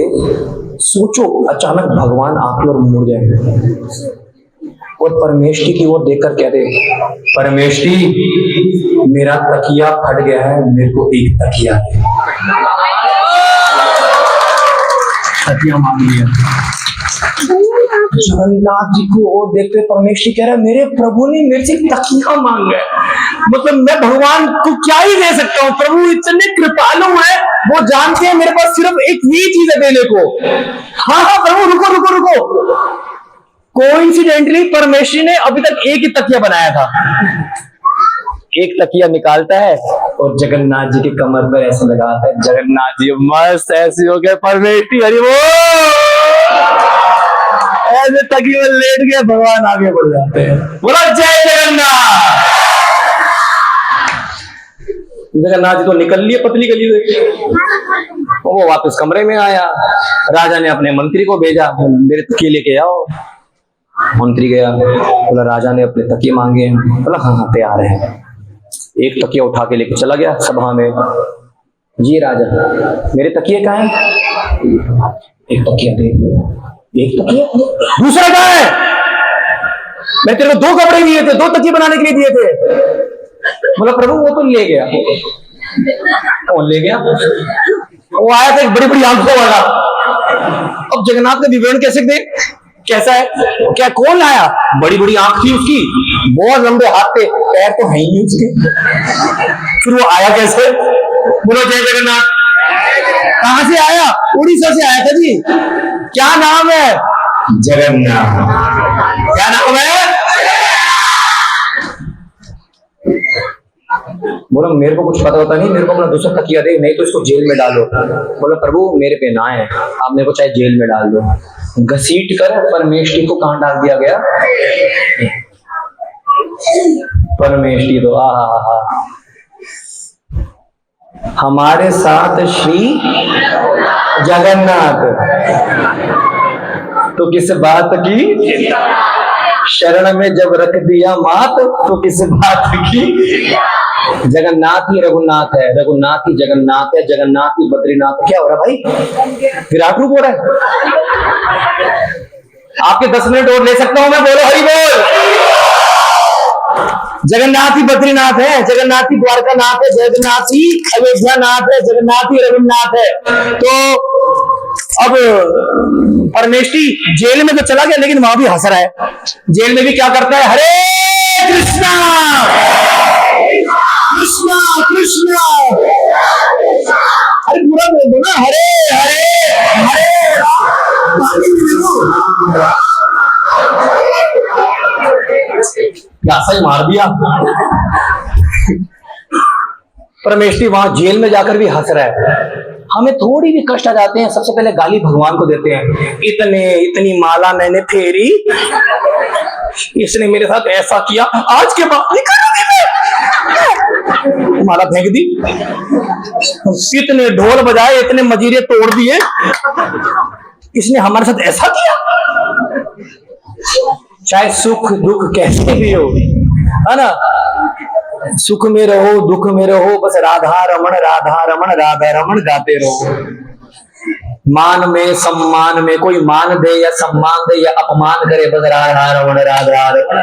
सोचो अचानक भगवान आंखें और मुड़ जाए और परमेष्ठी की ओर देखकर कह दे, परमेष्ठी मेरा तकिया फट गया है, मेरे को एक तकिया है। तकिया मांग लिया। जगन्नाथ जी को और देखते परमेश्वरी कह रहा है मेरे प्रभु ने मेरे से तकिया मांगा है, मतलब मैं भगवान को क्या ही दे सकता हूँ। प्रभु इतने कृपालु है, वो जानते हैं मेरे पास सिर्फ एक ही चीज है देने को। हाँ हाँ प्रभु रुको रुको रुको। कोइंसिडेंटली परमेश्वरी ने अभी तक एक ही तकिया बनाया था। एक तकिया निकालता है और जगन्नाथ जी की कमर पर ऐसे लगाता है। जगन्नाथ जी मस्त ऐसे हो गए, परमेश्वरी हरि वो ऐसे तकिए में लेट गए, भगवान आगे बढ़ जाते हैं। बोला जय जगन्नाथ। जगन्नाथ जी तो निकल लिए पतली गली में, वो वापस कमरे में आया। राजा ने अपने मंत्री को भेजा, मेरे तकिए लेके आओ। मंत्री गया, बोला राजा ने अपने तकिए मांगे। बोला हाँ हाँ तैयार है। एक तकिया उठा के लेके चला गया सभा में। जी राजा मेरे तकिए कहाँ है? एक तकिया दे। एक तकिया? दूसरा कहाँ है? मैं तेरे को 2 कपड़े दिए थे, 2 तकिए बनाने के लिए दिए थे। बोला प्रभु वो तो ले गया। कौन ले गया? वो आया था एक बड़ी बड़ी आंखों वाला। अब जगन्नाथ ने विवरण कैसे दे? कैसा है क्या? कौन आया? बड़ी बड़ी आंख थी उसकी, बहुत लंबे हाथ थे, पैर तो है ही नहीं उसके। फिर वो आया कैसे? बोलो जय जगन्नाथ। कहां से आया? उड़ीसा से आया था जी। क्या नाम है? जगन्नाथ। क्या नाम है? बोला मेरे को कुछ पता होता नहीं, मेरे को अपना दूसरा तकिया दे, नहीं तो इसको जेल में डालो। बोला प्रभु मेरे पे ना है, आप मेरे को चाहे जेल में डाल दो। घसीट कर परमेष्टि को कहां डाल दिया गया? परमेष्टि तो आहा हमारे साथ श्री जगन्नाथ तो किस बात की? शरण में जब रख दिया मात तो किस बात की? जगन्नाथ ही रघुनाथ है, रघुनाथ ही जगन्नाथ है, जगन्नाथ ही बद्रीनाथ। क्या हो रहा भाई? विराट रूप हो रहा है। आपके 10 मिनट और ले सकता हूं मैं, बोलो हरि बोल। जगन्नाथ ही बद्रीनाथ है, जगन्नाथ ही द्वारका नाथ है, जगन्नाथ ही अयोध्या नाथ है, जगन्नाथ ही रघुनाथ है। तो अब परमेष्टि जेल में तो चला गया, लेकिन वहां भी हंस रहा है। जेल में भी क्या करता है? हरे कृष्णा कृष्णा कृष्णा, अरे पूरा बोल दो ना, हरे हरे हरे प्यासा ही मार दिया। परमेष्टि वहां जेल में जाकर भी हंस रहा है। हमें थोड़ी भी कष्ट आ जाते हैं, सबसे पहले गाली भगवान को देते हैं। इतनी माला मैंने फेरी, इसने मेरे साथ ऐसा किया, आज के बाद नहीं करूंगी मैं। माला फेंक दी। इतने ढोल बजाए, इतने मजीरे तोड़ दिए, इसने हमारे साथ ऐसा किया। चाहे सुख दुख कैसे भी हो, है ना, सुख में रहो दुख में रहो, बस राधा रमण राधा रमण राधा रमण गाते रहो। मान में सम्मान में, कोई मान दे या सम्मान दे या अपमान करे, बस राधा रमण राधा रमण।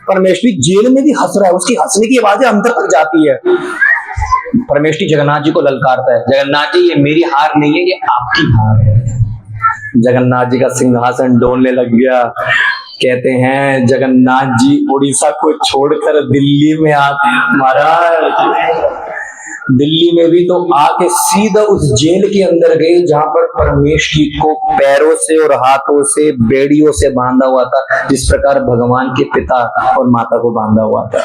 परमेश्वरी जेल में भी हंस रहा है, उसकी हंसने की आवाजें अंदर तक जाती है। परमेश्वरी जगन्नाथ जी को ललकारता है, जगन्नाथ जी ये मेरी हार नहीं है, ये आपकी हार है। जगन्नाथ जी का सिंहासन डोलने लग गया। कहते हैं जगन्नाथ जी उड़ीसा को छोड़कर दिल्ली में आते हैं। महाराज दिल्ली में भी तो आके सीधा उस जेल के अंदर गए जहां पर परमेश्वरी को पैरों से और हाथों से बेड़ियों से बांधा हुआ था, जिस प्रकार भगवान के पिता और माता को बांधा हुआ था।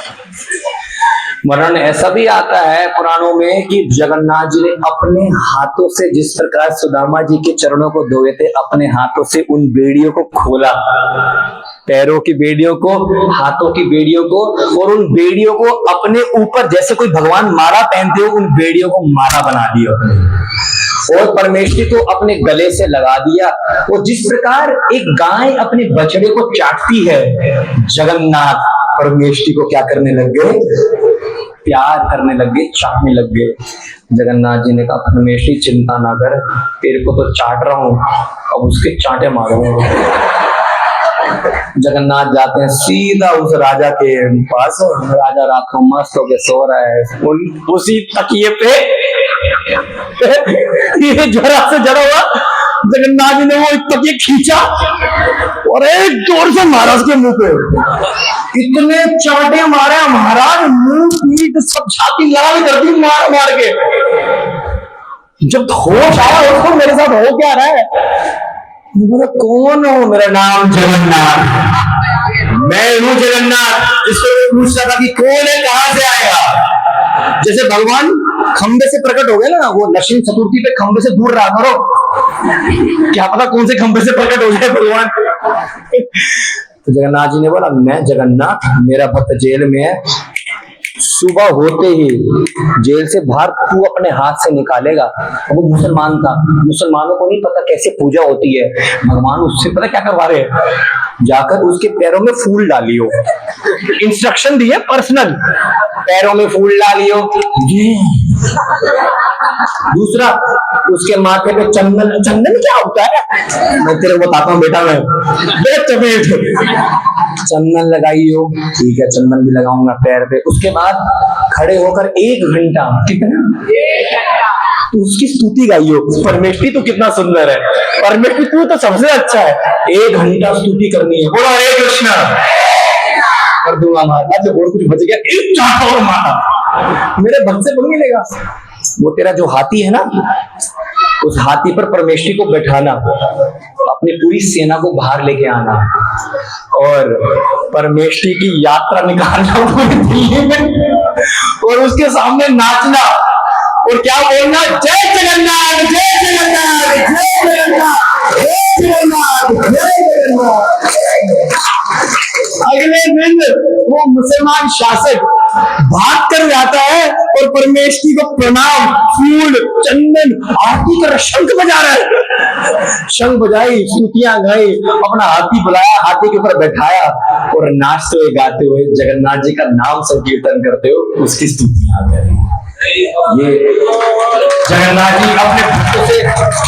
वर्णन ऐसा भी आता है पुराणों में कि जगन्नाथ जी ने अपने हाथों से, जिस प्रकार सुदामा जी के चरणों को धोए थे, अपने हाथों से उन बेड़ियों को खोला, पैरों की बेड़ियों को, हाथों की बेड़ियों को, और उन बेड़ियों को अपने ऊपर, जैसे कोई भगवान माला पहनते हो, उन बेड़ियों को माला बना दिया और परमेश्वरी को अपने गले से लगा दिया। और जिस प्रकार एक गाय अपने बछड़े को चाटती है, जगन्नाथ परमेश्वरी को क्या करने लग गए? प्यार करने लग गए, चाटने लग गए। जगन्नाथ जी ने कहा परमेश्वरी चिंता ना कर, तेरे को तो चाट रहा हूं, अब उसके चांटे मारूंगा। जगन्नाथ जाते हैं सीधा उस राजा के पास। राजा रात को मस्त होके सो रहा है उसी तकिए पे ये जरा से जरा हुआ जगन्नाथ जी ने वो तकिया खींचा और एक जोर से मारा उसके मुंह पे। इतने चांटे मारे महाराज, मुंह पीठ सब छाती लाल कर दी मार मार के। जब होश आया उसको, मेरे साथ हो क्या रहा है, बोला कौन हो? मेरा नाम जगन्नाथ, मैं हूं जगन्नाथ। जिसको पूछ रहा था कि कौन है, कहां से आएगा। जैसे भगवान खंबे से प्रकट हो गए ना, वो लक्ष्मी चतुर्थी पे खंबे से दूर रहा करो, क्या पता कौन से खंबे से प्रकट हो जाए भगवान। तो जगन्नाथ जी ने बोला मैं जगन्नाथ, मेरा भक्त जेल में है, सुबह होते ही जेल से बाहर तू अपने हाथ से निकालेगा। वो मुसलमान था, मुसलमानों को नहीं पता कैसे पूजा होती है, भगवान उससे पता क्या करवा रहे हैं, जाकर उसके पैरों में फूल डालियो। इंस्ट्रक्शन दिए पर्सनल, पैरों में फूल डालियो। दूसरा, उसके माथे पे चंदन, चंदन क्या होता है मैं तेरे को बताता हूँ बेटा, मैं चंदन लगाइयो। ठीक है, चंदन भी लगाऊंगा पैर पे। उसके बाद खड़े होकर 1 घंटा, कितना, तो उसकी स्तुति गाइयो। परमेष्ठी तो कितना सुंदर है, परमेष्ठी तू तो सबसे अच्छा है। 1 घंटा स्तुति करनी है, बोलो हरे कृष्णा कर दूंगा महाराज। और कुछ बच गया, एक चाट और मारा, मेरे भक्त से पंगे लेगा। वो तेरा जो हाथी है ना, उस हाथी पर परमेष्ठी को बैठाना, अपनी पूरी सेना को बाहर लेके आना और परमेष्ठी की यात्रा निकालना पूरी दिल्ली में, और उसके सामने नाचना और क्या बोलना, जय जगन्नाथ, जय जगन्नाथ, जय जगन्नाथ, जय जगन्नाथ, जय जगन्नाथ। अगले दिन वो मुसलमान शासक भाग कर जाता है और परमेष्ठी को प्रणाम, फूल, चंदन, आरती कर, शंख बजा रहा है। शंख बजाई, स्तुतियां गाई, अपना हाथी बुलाया, हाथी के ऊपर बैठाया और नाचते हुए गाते हुए जगन्नाथ जी का नाम संकीर्तन करते हुए उसकी स्तुतियां करी। ये जगन्नाथ जी अपने भक्तों से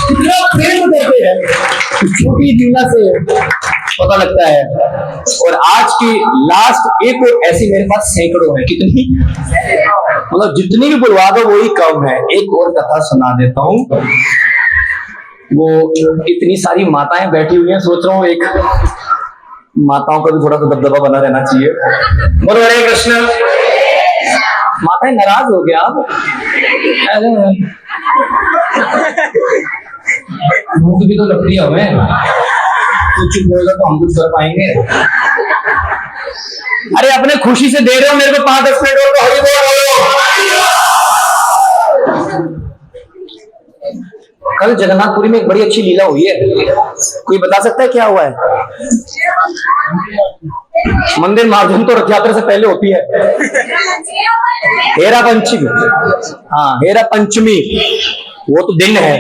कितना प्रेम करते हैं, छोटी लीला से पता लगता है। और आज की लास्ट एक और ऐसी मेरे पास सैकड़ों है, कितनी, मतलब जितनी भी बुलवा दो वही कम है। एक और कथा सुना देता हूँ। वो इतनी सारी माताएं बैठी हुई हैं, सोच रहा हूँ एक माताओं का भी थोड़ा सा दबदबा बना रहना चाहिए। बोलो हरे कृष्ण। माताएं नाराज हो गया, मुंह की तो लगती है हमें, तो चुप होगा तो हम कुछ कर पाएंगे। अरे अपने खुशी से दे रहे हो मेरे को 5-10 मिनट और, तो हरि बोल। कल जगन्नाथपुरी में एक बड़ी अच्छी लीला हुई है, कोई बता सकता है क्या हुआ है? मंदिर मार्जन तो रथ यात्रा से पहले होती है, हेरा पंचमी। हाँ, हेरा पंचमी, वो तो दिन है।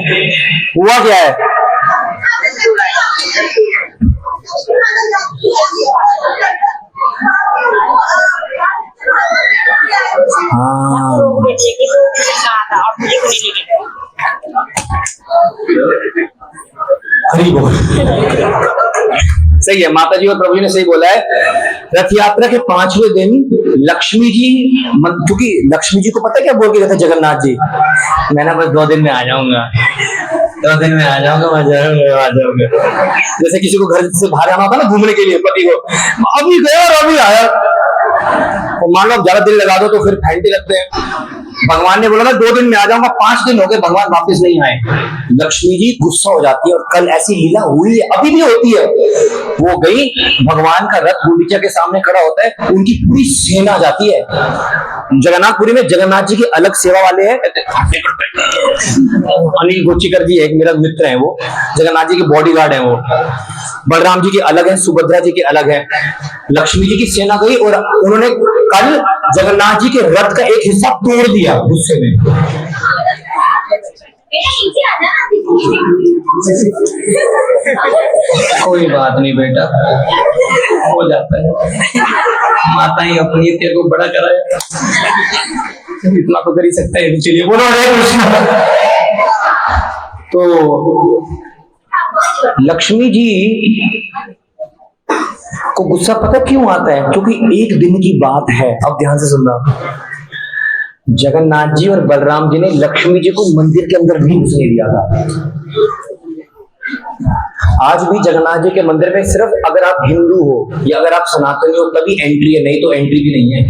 हुआ क्या है, हरी बोल। सही है, माता जी और प्रभु जी ने सही बोला है। रथ यात्रा के 5वें दिन लक्ष्मी जी, क्योंकि लक्ष्मी जी को पता है क्या बोल के गए थे जगन्नाथ जी, मैं ना बस 2 दिन में आ जाऊंगा, 2 दिन में आ जाऊंगा, मैं आ जाऊंगा। जैसे किसी को घर से बाहर जाना होता ना घूमने के लिए, पति को, अभी गया और अभी आया, और मान लो ज्यादा दिन लगा दो तो फिर फैंटे लगते हैं। भगवान ने बोला था 2 दिन में आ जाऊंगा, 5 दिन हो गए, भगवान वापस नहीं आए। लक्ष्मी जी गुस्सा हो जाती है, और कल ऐसी लीला हुई है, अभी भी होती है। वो गई, भगवान का रथ गुंडीचा के सामने खड़ा होता है, उनकी पूरी सेना जाती है। जगन्नाथपुरी में जगन्नाथ जी की अलग सेवा वाले हैं, अनिल गोचीकर जी एक मेरा मित्र है, वो जगन्नाथ जी के बॉडीगार्ड हैं। वो बलराम जी के अलग हैं, सुभद्रा जी के अलग हैं। लक्ष्मी जी की सेना गई और उन्होंने कल जगन्नाथ जी के रथ का एक हिस्सा तोड़ दिया गुस्से में। कोई बात नहीं बेटा, हो जाता है, माता ही अपनी तेरे को बड़ा कराया, इतना तो कर ही सकता है। चलिए बोलो हरे कृष्ण। तो लक्ष्मी जी को गुस्सा पता क्यों आता है? क्योंकि एक दिन की बात है, अब ध्यान से सुनना। जगन्नाथ जी और बलराम जी ने लक्ष्मी जी को मंदिर के अंदर नहीं घुसने दिया था। आज भी जगन्नाथ जी के मंदिर में सिर्फ अगर आप हिंदू हो या अगर आप सनातनी हो तभी एंट्री है, नहीं तो एंट्री भी नहीं है।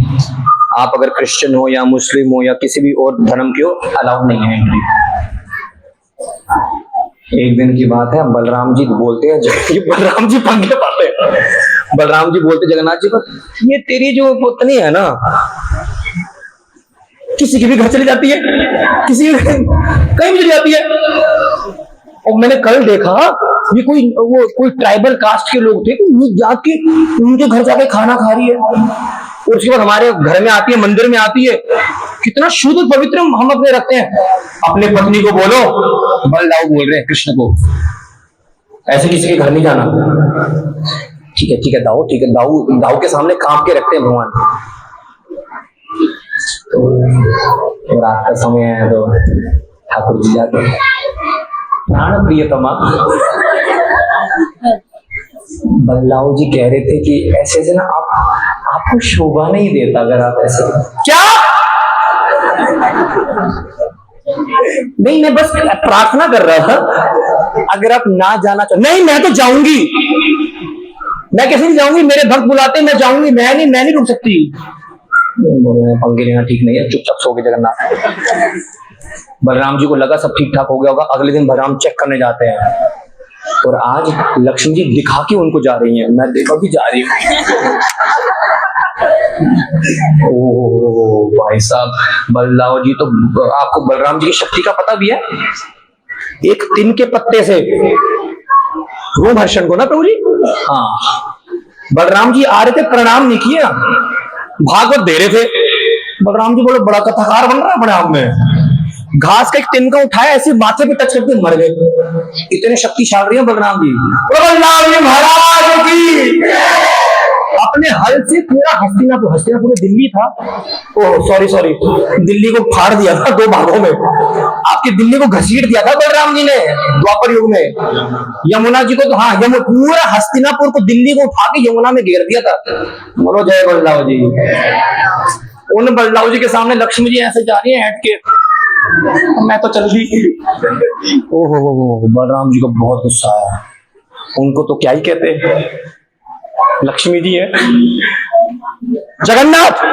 आप अगर क्रिश्चियन हो या मुस्लिम हो या किसी भी और धर्म के हो, अलाउड नहीं है एंट्री। एक दिन की बात है, बलराम जी बोलते हैं, बलराम जी पंगे पाते हैं, बलराम जी बोलते जगन्नाथ जी पर, ये तेरी जो पत्नी है ना, किसी के भी घर चली जाती है, किसी के कहीं भी चली जाती है, और मैंने कल देखा ये कोई ट्राइबल कास्ट के लोग थे, जाके उनके घर जाके खाना खा रही है, और उसके बाद हमारे घर में आती है, मंदिर में आती है। कितना शुद्ध पवित्र हम अपने रखते हैं। अपने पत्नी को बोलो, बलदाऊ बोल रहे हैं कृष्ण को, ऐसे किसी के घर नहीं जाना। ठीक है ठीक है दाऊ, ठीक है दाऊ, दाऊ के सामने कांप के रखते हैं भगवान। तो रात का समय है तो ठाकुर जी जाते हैं, प्राण प्रियतमा। बल्लाऊ जी कह रहे थे कि ऐसे ऐसे ना आपको शोभा नहीं देता अगर आप ऐसे। क्या? नहीं, मैं बस प्रार्थना कर रहा था, अगर आप ना जाना चाहो। नहीं, मैं तो जाऊंगी, मैं कैसे नहीं जाऊंगी, मेरे भक्त बुलाते मैं जाऊंगी, मैं नहीं रुक सकती। पंगे लेना ठीक नहीं है, चुपचाप सो गए जगन्नाथ। बलराम जी को लगा सब ठीक ठाक हो गया होगा। अगले दिन बलराम चेक करने जाते हैं और आज लक्ष्मी जी दिखा के उनको जा रही हैं, मैं देखा भी जा रही हूँ। ओ भाई साहब, बलराम जी तो, आपको बलराम जी की शक्ति का पता भी है। एक तिन के पत्ते से रोमहर्षण को ना प्रभु जी, हाँ, बलराम जी आ रहे थे, प्रणाम नहीं किया, भागवत दे रहे थे। बलराम जी बोले बड़ा कथाकार बन रहा है अपने आप में। घास का एक तिनका उठाया, ऐसे माथे पे टच करके मर गए। इतने शक्तिशाली हैं बलराम जी। बलराम जी महाराज की अपने हल से पूरा हस्तिनापुर दिल्ली था, ओह सॉरी, दिल्ली को फाड़ दिया था 2 भागों में। आपकी दिल्ली को घसीट दिया था बलराम जी ने द्वापर युग में। यमुना जी को तो, हाँ, पूरा हस्तिनापुर को, दिल्ली को उठा के यमुना में घेर दिया था। बोलो जय बलराम जी। उन बलराम जी के सामने लक्ष्मी जी ऐसे जा रही है हट के, मैं तो चल दी। ओहो, बलराम जी को बहुत गुस्सा आया। उनको तो क्या ही कहते, लक्ष्मी जी है। जगन्नाथ,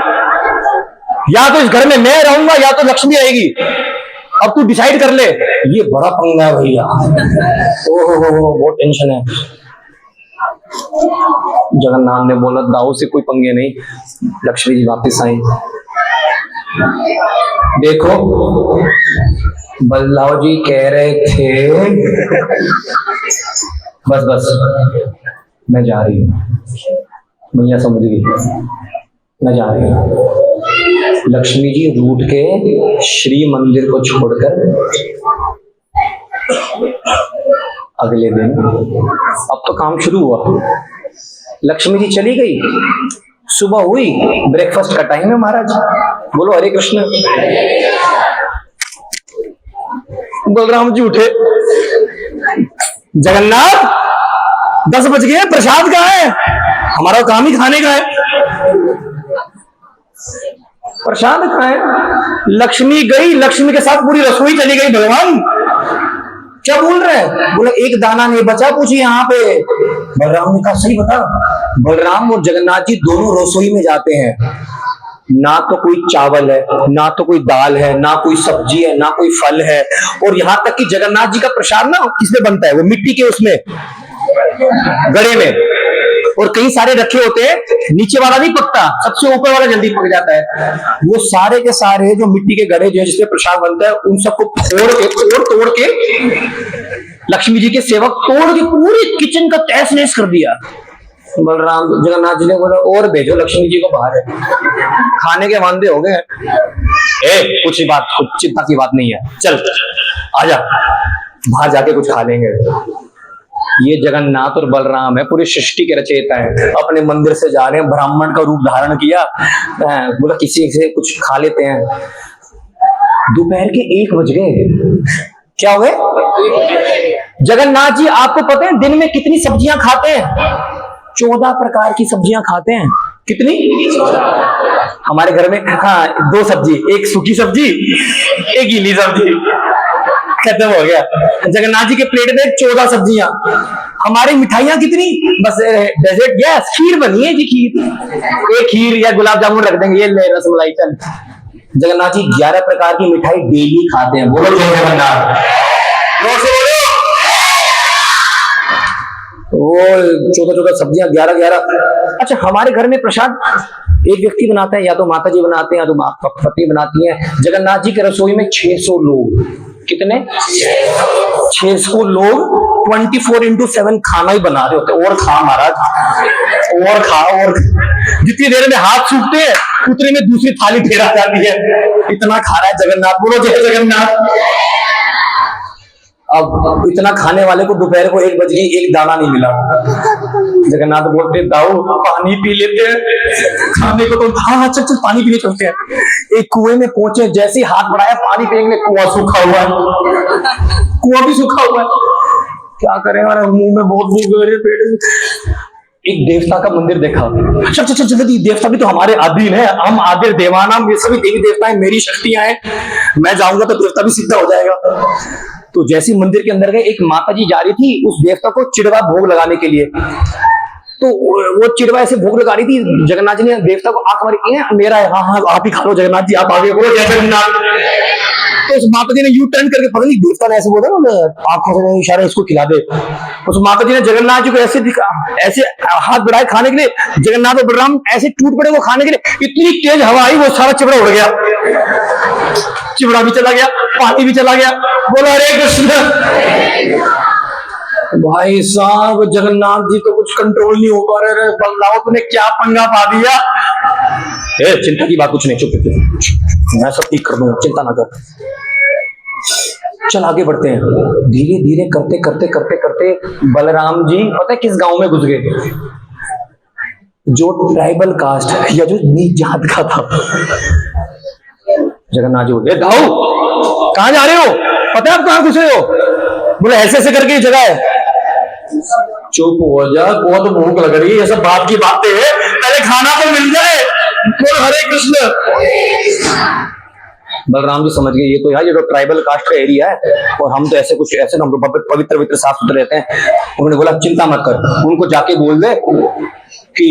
या तो इस घर में मैं रहूंगा या तो लक्ष्मी रहेगी, अब तू डिसाइड कर ले। ये बड़ा पंगा है भैया। ओहो, बहुत टेंशन है। जगन्नाथ ने बोला दाऊ से कोई पंगे नहीं। लक्ष्मी जी वापस आई। देखो बल्लाव जी कह रहे थे, बस मैं जा रही हूँ, मैया समझ गई, मैं जा रही हूँ। लक्ष्मी जी रूठ के श्री मंदिर को छोड़कर अगले दिन, अब तो काम शुरू हुआ, लक्ष्मी जी चली गई। सुबह हुई, ब्रेकफास्ट का टाइम है महाराज, बोलो हरे कृष्ण। बलराम जी उठे, जगन्नाथ 10 बज गए, प्रसाद कहाँ है? हमारा काम ही खाने का है, प्रसाद कहाँ है? लक्ष्मी गई, लक्ष्मी के साथ पूरी रसोई चली गई। भगवान क्या बोल रहे हैं? बोले एक दाना नहीं बचा, पूछी यहाँ पे। बलराम ने कहा सही बता। बलराम और जगन्नाथ जी दोनों रसोई में जाते हैं, ना तो कोई चावल है, ना तो कोई दाल है, ना कोई सब्जी है, ना कोई फल है। और यहां तक कि जगन्नाथ जी का प्रसाद ना किसमें बनता है? वो मिट्टी के उसमें गड़े में, और कई सारे रखे होते हैं, नीचे वाला नहीं पकता, सबसे ऊपर वाला जल्दी पक जाता है। वो सारे के सारे जो मिट्टी के गड़े जो है जिसमें प्रसाद बनता है, उन सबको तोड़ के लक्ष्मी जी के सेवक तोड़ के पूरी किचन का तहस नहस कर दिया। बलराम जगन्नाथ जी ने बोला और भेजो लक्ष्मी जी को बाहर, खाने के वांदे हो गए। कुछ चिंता की बात नहीं है, चल आजा, बाहर जाके कुछ खा लेंगे। ये जगन्नाथ और बलराम है, पूरी सृष्टि के रचयिता है, अपने मंदिर से जा रहे हैं, ब्राह्मण का रूप धारण किया, बोला किसी से कुछ खा लेते हैं। दोपहर के 1 बज गए। क्या हुए? जगन्नाथ जी आपको पता है दिन में कितनी सब्जियां खाते हैं? 14 प्रकार की सब्जियां खाते हैं। कितनी? हमारे घर में, हाँ, 2 सब्जी, एक सूखी सब्जी, एक गीली सब्जी, खत्म हो गया। जगन्नाथ जी के प्लेट में 14 सब्जियां। हमारी मिठाइयाँ कितनी, बस डेजर्ट, यस खीर बनी है जी, खीर, एक खीर या गुलाब जामुन रख देंगे, ये ले रसमलाई चल। जगन्नाथ जी 11 प्रकार की मिठाई डेली खाते हैं, बोलो जय जगन्नाथ, जोर से बोलो। वो छोटा छोटा सब्जियां 11। अच्छा, हमारे घर में प्रसाद एक व्यक्ति बनाता है, या तो माता जी बनाते हैं या तो पत्नी बनाती है। जगन्नाथ जी के रसोई में 600 लोग, कितने 600 लोग 24x7 खाना ही बना रहे होते। और खा महाराज, और खा, और जितनी देर में हाथ सूखते हैं उतने में दूसरी थाली फेरा जाती है, इतना खा रहा है जगन्नाथ, बोलो जय जगन्नाथ। अब इतना खाने वाले को दोपहर को 1 बज गई, एक दाना नहीं मिला। जगन्नाथ बोलते दाऊ पानी पी लेते हैं, खाने को तो हाँ चल चल पानी पीने चलते हैं। एक कुएं में पहुंचे, जैसे ही हाथ बढ़ाया पानी पीने, कुआं सूखा हुआ है, कुआं भी सूखा हुआ है। क्या करें, हमारे मुंह में बहुत भूख लग रही है, पेट में। एक देवता का मंदिर देखा, चल चल चल, देवता भी तो हमारे अधीन है, हम आदिर देवानाम, ये सभी देवी देवता है, मेरी शक्तियां हैं, मैं जाऊंगा तो देवता भी सिद्ध हो जाएगा। तो जैसे मंदिर के अंदर गए, एक माता जी जा रही थी उस देवता को चिड़वा भोग लगाने के लिए, तो वो चिड़वा ऐसे भोग लगा रही थी। जगन्नाथ जी ने देवता को आंख मारी, मेरा है, हाँ हाँ आप ही खा लो जगन्नाथ जी, आप आगे बोलो जय जगन्नाथ। तो उस माता जी ने यू टर्न करके, पता नहीं देवता ने ऐसे बोला ना, आंखों से इशारा, इसको खिला दे। उस माता जी ने जगन्नाथ जी को ऐसे दिखा, ऐसे हाथ बढ़ाए खाने के लिए, जगन्नाथ और बलराम ऐसे टूट पड़े वो खाने के लिए, इतनी तेज हवा आई वो सारा चिवड़ा उड़ गया, चिवड़ा भी चला गया, पानी भी चला गया, बोला हरे कृष्ण। भाई साहब जगन्नाथ जी तो कुछ कंट्रोल नहीं हो पा रहे, बलराम तूने क्या पंगा पा दिया। चिंता की बात कुछ नहीं, चुप, मैं सब ठीक कर दूंगा, चिंता ना कर। चल आगे बढ़ते हैं, धीरे धीरे करते करते करते करते बलराम जी पता है किस गांव में घुस गए, जो ट्राइबल कास्ट है या जो नीच जात का था। जगन्नाथ जी बोले दाऊ कहां जा रहे हो, पता है आप कहां घुसे हो? बोले ऐसे ऐसे करके जगह है। चुप हो जा, बहुत भूख लग रही है, ये सब बात की बातें है, पहले खाना तो मिल जाए। बोल हरे कृष्ण। बलराम जी समझ गए, ये तो यार ये तो ट्राइबल कास्ट का एरिया है, और हम तो ऐसे कुछ ऐसे हम तो पवित्र पवित्र साफ सुथरे रहते हैं। उन्होंने बोला चिंता मत कर, उनको जाके बोल दे कि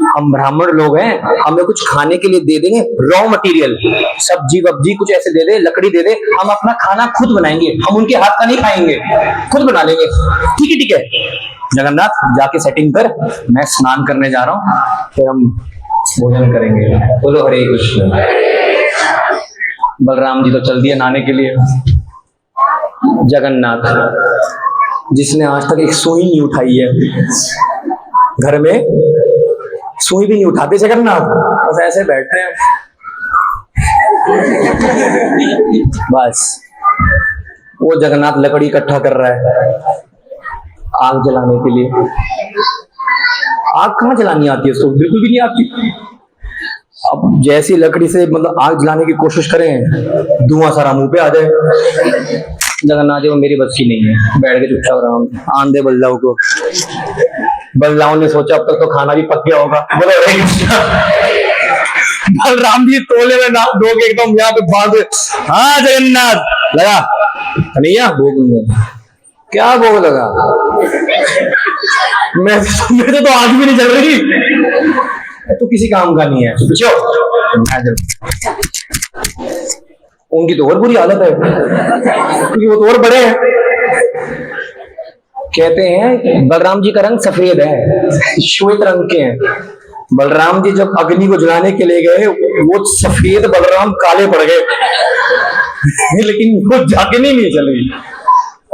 हम ब्राह्मण लोग हैं, हमें कुछ खाने के लिए दे देंगे, रॉ मटेरियल, सब्जी वब्जी कुछ ऐसे दे दे, लकड़ी दे दे, हम अपना खाना खुद बनाएंगे, हम उनके हाथ का नहीं खाएंगे, खुद बना लेंगे। ठीक है जगन्नाथ जाके सेटिंग कर, मैं स्नान करने जा रहा हूँ, फिर हम भोजन करेंगे। बोलो हरे कृष्ण। बलराम जी तो चल दिए नहाने के लिए। जगन्नाथ जिसने आज तक एक सुई नहीं उठाई है, घर में सुई भी नहीं उठाते जगन्नाथ, बस ऐसे बैठ रहे हैं, बस वो जगन्नाथ लकड़ी इकट्ठा कर रहा है आग जलाने के लिए। आग कहाँ जलानी आती है उसको, बिल्कुल भी नहीं आती। अब जैसी लकड़ी से मतलब आग जलाने की कोशिश करें, धुआं सारा मुंह पे आ जाए। जगन्नाथ जी वो मेरी बस की नहीं है, बैठ के चुपचाप रहा हूँ, आंधे बल्लाओं को। बलराम ने सोचा अब तक तो खाना भी पक गया होगा। बोलो बलराम जी तोले में ना दो के एकदम यहाँ पे बांध, हाँ जगन्नाथ लगा कन्हैया भोग, क्या भोग लगा? मेरे तो आग भी नहीं जल रही, तो किसी काम का नहीं है, उनकी तो और बुरी हालत है क्योंकि वो तो और बड़े हैं। कहते हैं बलराम जी का रंग सफेद है, श्वेत रंग के हैं। बलराम जी जब अग्नि को जलाने के लिए गए, वो सफेद बलराम काले पड़ गए लेकिन वो अग्नि नहीं चली।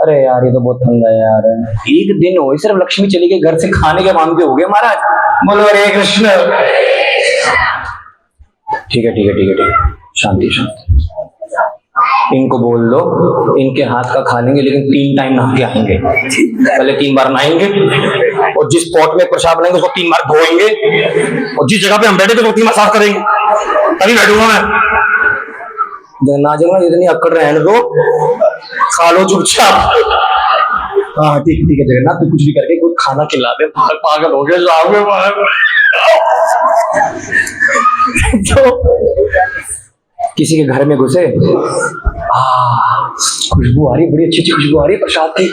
अरे यार ये तो बहुत पंगा है यार, एक दिन हो सिर्फ लक्ष्मी चली गई घर से, खाने के मामले हो गए महाराज। बोलो हरे कृष्ण। ठीक है शांति शांति, इनको बोल दो इनके हाथ का खा लेंगे, लेकिन 3 टाइम नहा के आएंगे। पहले 3 बार नहाएंगे, और जिस पॉट में प्रसाद बनाएंगे उसको 3 बार धोएंगे, और जिस जगह पे हम बैठे थे उसको 3 बार साफ करेंगे, तभी बैठूंगा मैं। जगन्नाथ जी इतनी अक्कड़ रहने दो, खा लो चुपचाप। हाँ ठीक है जगन्नाथ, तू कुछ भी करके कुछ खाना खिला दे, पागल हो गए जाओगे तो किसी के घर में घुसे, खुशबू आ रही, बड़ी अच्छी खुशबू आ रही है प्रसाद की।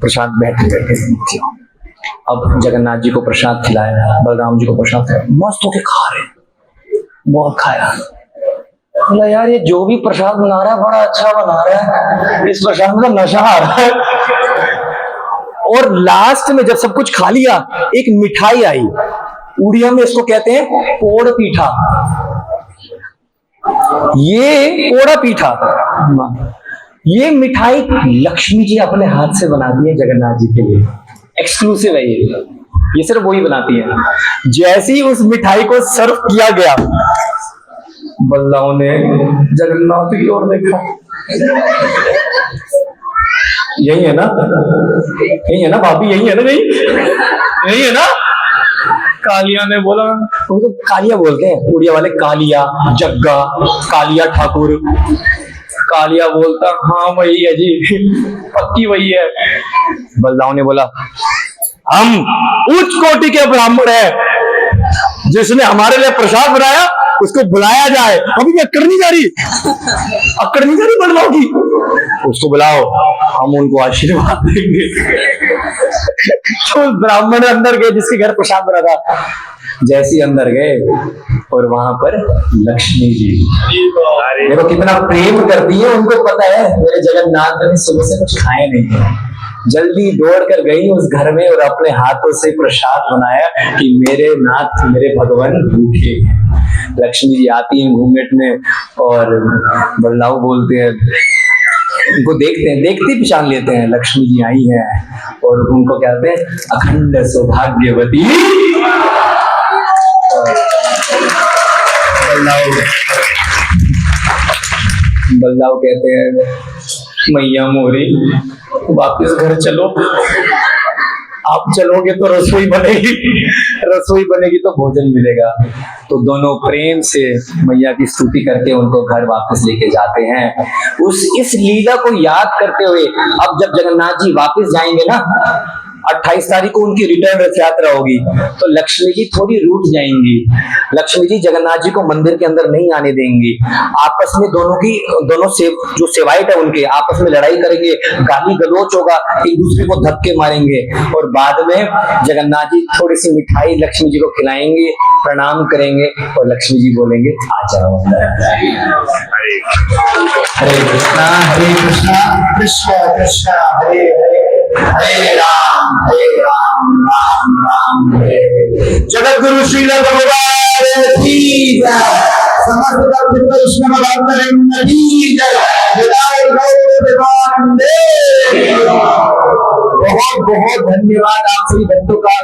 प्रसाद बैठे बैठे। अब जगन्नाथ जी को प्रसाद खिलाया, बलराम जी को प्रसाद खिलाया, मस्त होके खा रहे, बहुत खाया। बोला यार ये जो भी प्रसाद बना रहा है बड़ा अच्छा बना रहा है, इस प्रसाद में तो नशा आ रहा है। और लास्ट में जब सब कुछ खा लिया, एक मिठाई आई, उड़िया में इसको कहते हैं पोड़ पीठा। ये पोड़ा पीठा, ये मिठाई लक्ष्मी जी अपने हाथ से बनाती है जगन्नाथ जी के लिए, एक्सक्लूसिव है ये सिर्फ वही बनाती है। जैसे ही उस मिठाई को सर्व किया गया, बल्लाओं ने जगन्नाथ की ओर देखा, यही है ना, यही है ना भाभी, यही है ना, यही है ना। कालिया ने बोला, तो कालिया बोलते हैं उड़िया वाले, कालिया जग्गा, कालिया ठाकुर। कालिया बोलता हाँ वही है जी, पक्की वही है। बलदाऊ ने बोला हम उच्च कोटि के ब्राह्मण हैं, जिसने हमारे लिए प्रसाद बनाया उसको बुलाया जाए। अभी भी अक्कड़ नहीं जा रही, अक्कड़ नहीं जा रही बलदाऊ की, उसको बुलाओ, हम उनको आशीर्वाद देंगे। तो ब्राह्मण अंदर गए जिसके घर प्रसाद बना था, जैसे ही अंदर गए और वहां पर लक्ष्मी जी, देखो कितना प्रेम करती है, उनको पता है मेरे जगन्नाथ ने सुबह से कुछ खाए नहीं है, जल्दी दौड़ कर गई उस घर में और अपने हाथों से प्रसाद बनाया कि मेरे नाथ, मेरे भगवान भूखे हैं। लक्ष्मी जी आती हैं घूंघट में और बल्लाऊ बोलते हैं, उनको देखते हैं, देखते पहचान लेते हैं लक्ष्मी जी आई हैं और उनको कहते हैं अखंड सौभाग्यवती। बल्लाऊ कहते हैं मैया मोरी वापिस घर चलो, आप चलोगे तो रसोई बनेगी, रसोई बनेगी तो भोजन मिलेगा। तो दोनों प्रेम से मैया की स्तुति करके उनको घर वापस लेके जाते हैं। इस लीला को याद करते हुए अब जब जगन्नाथ जी वापस जाएंगे ना, 28 तारीख को उनकी रिटर्न रथ यात्रा होगी, तो लक्ष्मी जी थोड़ी रूठ जाएंगी। लक्ष्मी जी जगन्नाथ जी को मंदिर के अंदर नहीं आने देंगी, आपस में दोनों जो सेवायत है उनके आपस में लड़ाई करेंगे, गाली गलौच होगा, एक दूसरे को धक्के मारेंगे और बाद में जगन्नाथ जी थोड़ी सी मिठाई लक्ष्मी जी को खिलाएंगे, प्रणाम करेंगे और लक्ष्मी जी बोलेंगे आ जाओ अंदर। हरे कृष्णा कृष्ण कृष्ण हरे हरे राम राम राम हरे। जगत गुरु श्री भगवान की जय, समस्त कृष्ण भगवान की जय। बहुत बहुत धन्यवाद आप सभी भक्तों का,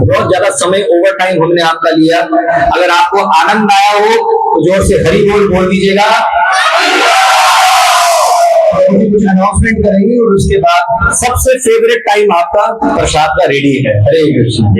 बहुत ज्यादा समय ओवर टाइम हमने आपका लिया। अगर आपको आनंद आया हो तो जोर से हरि बोल बोल दीजिएगा। कुछ अनाउंसमेंट करेंगे और उसके बाद सबसे फेवरेट टाइम आपका प्रसाद का रेडी है। हरे कृष्ण।